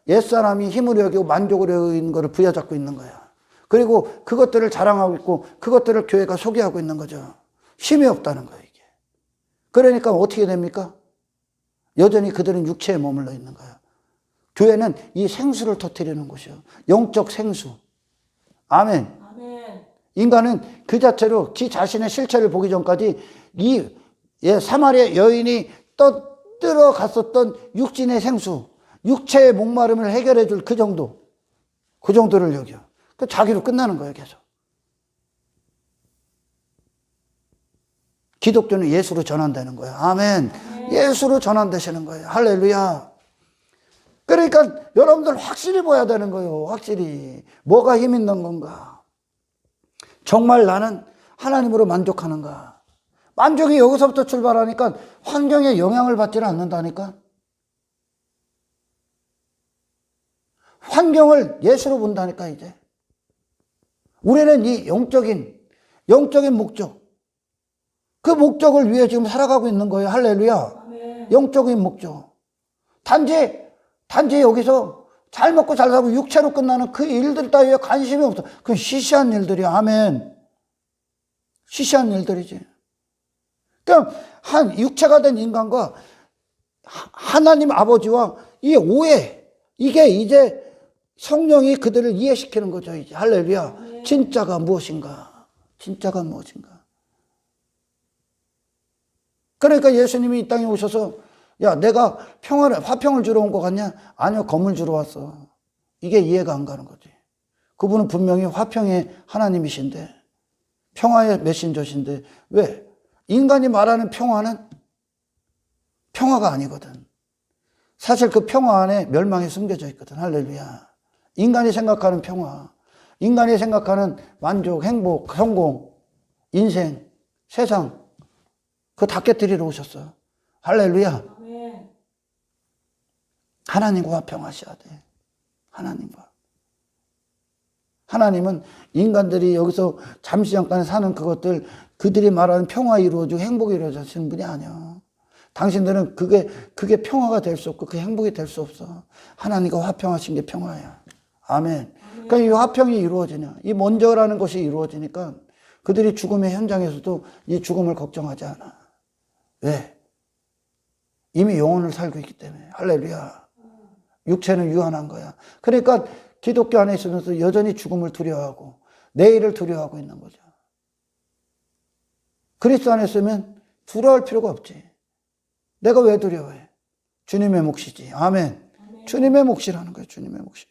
옛사람이 힘을 여기고 만족을 여기는 것을 부여잡고 있는 거야. 그리고 그것들을 자랑하고 있고 그것들을 교회가 소개하고 있는 거죠. 힘이 없다는 거예요, 이게. 그러니까 어떻게 됩니까? 여전히 그들은 육체에 머물러 있는 거예요. 교회는 이 생수를 터뜨리는 곳이요. 영적 생수. 아멘. 아멘. 인간은 그 자체로 지 자신의 실체를 보기 전까지 이 사마리아 여인이 떠들어 갔었던 육신의 생수, 육체의 목마름을 해결해 줄 그 정도를 여겨. 그 자기로 끝나는 거예요, 계속. 기독교는 예수로 전환되는 거예요. 아멘. 예수로 전환되시는 거예요. 할렐루야. 그러니까 여러분들 확실히 보여야 되는 거예요. 확실히. 뭐가 힘 있는 건가? 정말 나는 하나님으로 만족하는가? 만족이 여기서부터 출발하니까 환경에 영향을 받지는 않는다니까. 환경을 예수로 본다니까 이제. 우리는 이 영적인 목적, 그 목적을 위해 지금 살아가고 있는 거예요. 할렐루야. 아멘. 영적인 목적. 단지 여기서 잘 먹고 잘 살고 육체로 끝나는 그 일들 따위에 관심이 없어. 그건 시시한 일들이야. 아멘. 시시한 일들이지. 그러니까 한 육체가 된 인간과 하나님 아버지와 이 오해, 이게 이제 성령이 그들을 이해시키는 거죠. 이제 할렐루야. 진짜가 무엇인가? 진짜가 무엇인가? 그러니까 예수님이 이 땅에 오셔서 야, 내가 화평을 주러 온 것 같냐? 아니요, 검을 주러 왔어. 이게 이해가 안 가는 거지. 그분은 분명히 화평의 하나님이신데, 평화의 메신저신데, 왜? 인간이 말하는 평화는 평화가 아니거든. 사실 그 평화 안에 멸망이 숨겨져 있거든. 할렐루야. 인간이 생각하는 평화, 인간이 생각하는 만족, 행복, 성공, 인생, 세상, 그거 다 깨뜨리러 오셨어. 할렐루야. 아멘. 하나님과 화평하셔야 돼. 하나님과. 하나님은 인간들이 여기서 잠시 잠깐 사는 그것들, 그들이 말하는 평화 이루어지고 행복이 이루어지는 분이 아니야. 당신들은 그게 평화가 될 수 없고 그게 행복이 될 수 없어. 하나님과 화평하신 게 평화야. 아멘. 그러니까 이 화평이 이루어지냐. 이 먼저라는 것이 이루어지니까 그들이 죽음의 현장에서도 이 죽음을 걱정하지 않아. 왜? 이미 영혼을 살고 있기 때문에. 할렐루야. 육체는 유한한 거야. 그러니까 기독교 안에 있으면서 여전히 죽음을 두려워하고 내일을 두려워하고 있는 거죠. 그리스도 안에 있으면 두려워할 필요가 없지. 내가 왜 두려워해? 주님의 몫이지. 아멘. 아멘. 주님의 몫이라는 거예요. 주님의 몫이.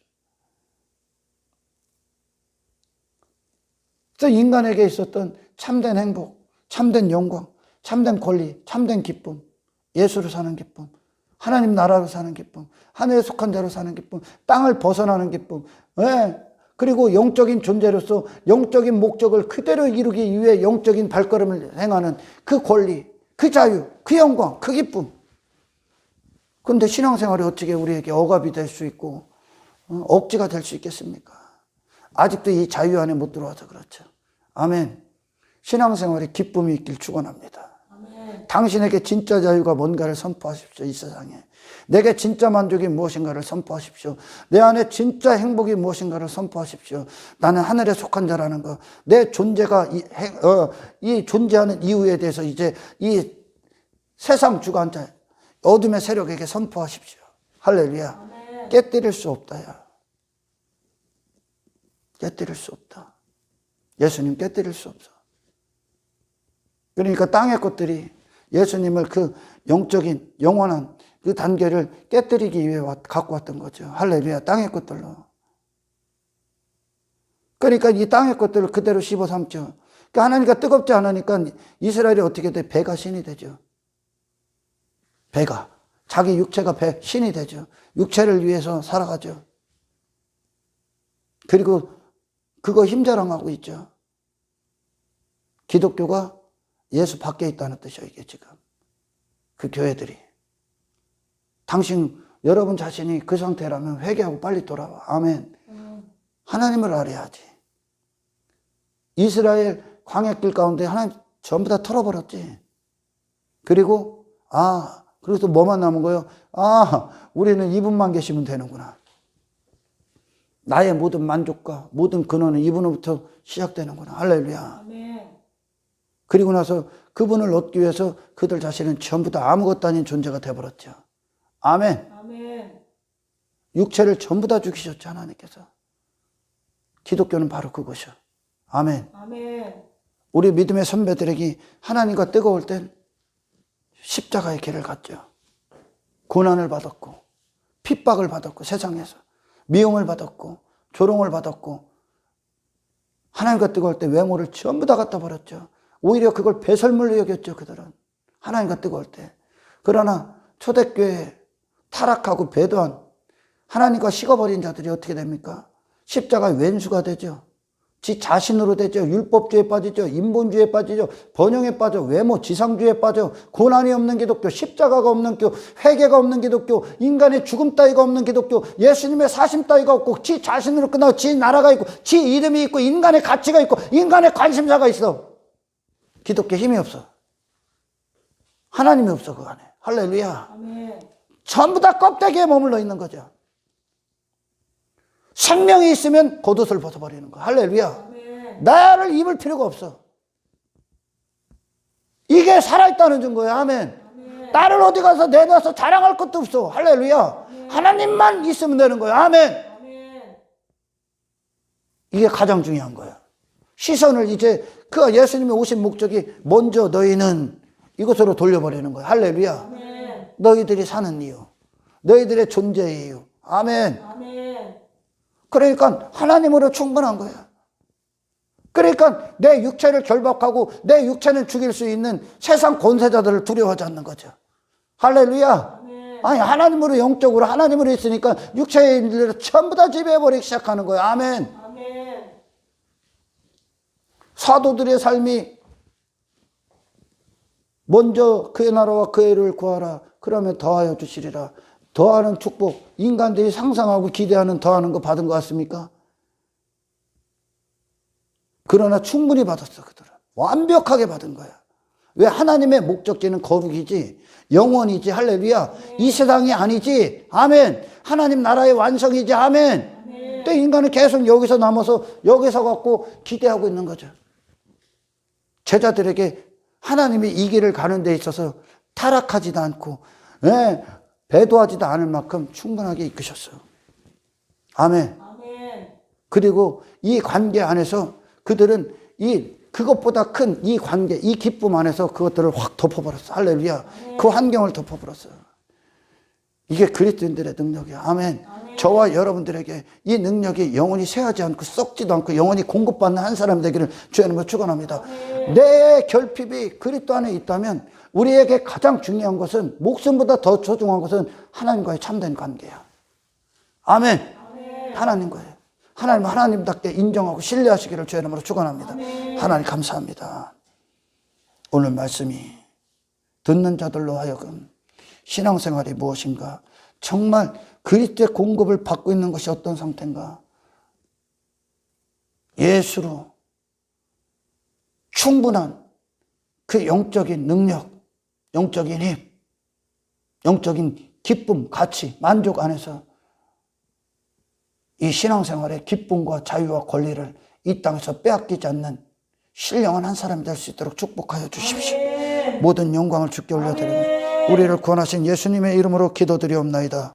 그래서 인간에게 있었던 참된 행복, 참된 영광, 참된 권리, 참된 기쁨, 예수로 사는 기쁨, 하나님 나라로 사는 기쁨, 하늘에 속한 자로 사는 기쁨, 땅을 벗어나는 기쁨, 예. 그리고 영적인 존재로서 영적인 목적을 그대로 이루기 위해 영적인 발걸음을 행하는 그 권리, 그 자유, 그 영광, 그 기쁨. 그런데 신앙생활이 어떻게 우리에게 억압이 될 수 있고 억지가 될 수 있겠습니까? 아직도 이 자유 안에 못 들어와서 그렇죠. 아멘. 신앙생활에 기쁨이 있길 축원합니다. 아멘. 당신에게 진짜 자유가 뭔가를 선포하십시오. 이 세상에. 내게 진짜 만족이 무엇인가를 선포하십시오. 내 안에 진짜 행복이 무엇인가를 선포하십시오. 나는 하늘에 속한 자라는 거. 내 존재가 이 존재하는 이유에 대해서 이제 이 세상 주관자 어둠의 세력에게 선포하십시오. 할렐루야. 아멘. 깨뜨릴 수 없다. 야. 깨뜨릴 수 없다. 예수님 깨뜨릴 수 없어. 그러니까 땅의 것들이 예수님을 그 영적인 영원한 그 단계를 깨뜨리기 위해 갖고 왔던 거죠. 할렐루야. 땅의 것들로. 그러니까 이 땅의 것들을 그대로 씹어 삼죠. 그러니까 하나님과 뜨겁지 않으니까 이스라엘이 어떻게 돼? 배가 신이 되죠. 배가. 자기 육체가 신이 되죠. 육체를 위해서 살아가죠. 그리고 그거 힘자랑하고 있죠. 기독교가 예수 밖에 있다는 뜻이에요, 이게 지금. 그 교회들이. 여러분 자신이 그 상태라면 회개하고 빨리 돌아와. 아멘. 하나님을 알아야지. 이스라엘 광야길 가운데 하나님 전부 다 털어버렸지. 그리고, 그래서 뭐만 남은 거예요? 우리는 이분만 계시면 되는구나. 나의 모든 만족과 모든 근원은 이분으로부터 시작되는구나. 할렐루야. 아멘. 그리고 나서 그분을 얻기 위해서 그들 자신은 전부 다 아무것도 아닌 존재가 되어버렸죠. 아멘. 아멘. 육체를 전부 다 죽이셨죠, 하나님께서. 기독교는 바로 그것이요. 아멘. 아멘. 우리 믿음의 선배들에게 하나님과 뜨거울 땐 십자가의 길을 갔죠. 고난을 받았고 핍박을 받았고 세상에서 미움을 받았고 조롱을 받았고 하나님과 뜨거울 때 외모를 전부 다 갖다 버렸죠. 오히려 그걸 배설물로 여겼죠. 그들은 하나님과 뜨거울 때. 그러나 초대교회 타락하고 배도한 하나님과 식어버린 자들이 어떻게 됩니까? 십자가의 왼수가 되죠. 지 자신으로 되죠. 율법주의에 빠지죠. 인본주의에 빠지죠. 번영에 빠져. 외모 지상주의에 빠져. 고난이 없는 기독교, 십자가가 없는 기독교, 회개가 없는 기독교, 인간의 죽음 따위가 없는 기독교, 예수님의 사심 따위가 없고 지 자신으로 끝나고 지 나라가 있고 지 이름이 있고 인간의 가치가 있고 인간의 관심사가 있어. 기독교 힘이 없어. 하나님이 없어 그 안에. 할렐루야. 아멘. 전부 다 껍데기에 머물러 있는 거죠. 생명이 있으면 겉옷을 벗어버리는 거. 할렐루야. 아멘. 나를 입을 필요가 없어. 이게 살아있다는 증거예요. 아멘. 아멘. 나를 어디 가서 내놔서 자랑할 것도 없어. 할렐루야. 아멘. 하나님만 있으면 되는 거예요. 아멘. 아멘. 이게 가장 중요한 거예요. 시선을 이제 그 예수님이 오신 목적이 먼저 너희는 이것으로 돌려버리는 거예요. 할렐루야. 아멘. 너희들이 사는 이유, 너희들의 존재의 이유. 아멘. 아멘. 그러니까 하나님으로 충분한 거예요. 그러니까 내 육체를 결박하고 내 육체는 죽일 수 있는 세상 권세자들을 두려워하지 않는 거죠. 할렐루야. 아멘. 아니 하나님으로 영적으로 하나님으로 있으니까 육체의 일들을 전부 다 지배해버리기 시작하는 거예요. 아멘. 아멘. 사도들의 삶이 먼저 그의 나라와 그의 의를 구하라. 그러면 더하여 주시리라. 더하는 축복. 인간들이 상상하고 기대하는 더하는 거 받은 것 같습니까? 그러나 충분히 받았어. 그들은 완벽하게 받은 거야. 왜? 하나님의 목적지는 거룩이지 영원이지. 할렐루야. 이 세상이 아니지. 아멘. 하나님 나라의 완성이지. 아멘. 아멘. 또 인간은 계속 여기서 남아서 여기서 갖고 기대하고 있는 거죠. 제자들에게 하나님이 이 길을 가는 데 있어서 타락하지도 않고 배도하지도 않을 만큼 충분하게 이끄셨어요. 아멘. 아멘. 그리고 이 관계 안에서 그들은 그것보다 큰 이 관계, 이 기쁨 안에서 그것들을 확 덮어버렸어. 할렐루야. 그 환경을 덮어버렸어. 이게 그리스도인들의 능력이야. 아멘. 저와 여러분들에게 이 능력이 영원히 쇠하지 않고 썩지도 않고 영원히 공급받는 한 사람 되기를 주님으로 축원합니다. 내 결핍이 그리스도 안에 있다면 우리에게 가장 중요한 것은, 목숨보다 더 소중한 것은 하나님과의 참된 관계야. 아멘. 하나님과의. 하나님 하나님답게 인정하고 신뢰하시기를 주의 이름으로 축원합니다. 하나님 감사합니다. 오늘 말씀이 듣는 자들로 하여금 신앙생활이 무엇인가, 정말 그리스도의 공급을 받고 있는 것이 어떤 상태인가, 예수로 충분한 그 영적인 능력, 영적인 힘, 영적인 기쁨, 가치, 만족 안에서 이 신앙생활의 기쁨과 자유와 권리를 이 땅에서 빼앗기지 않는 신령한 한 사람이 될 수 있도록 축복하여 주십시오. 모든 영광을 주께 올려드립니다. 우리를 구원하신 예수님의 이름으로 기도드리옵나이다.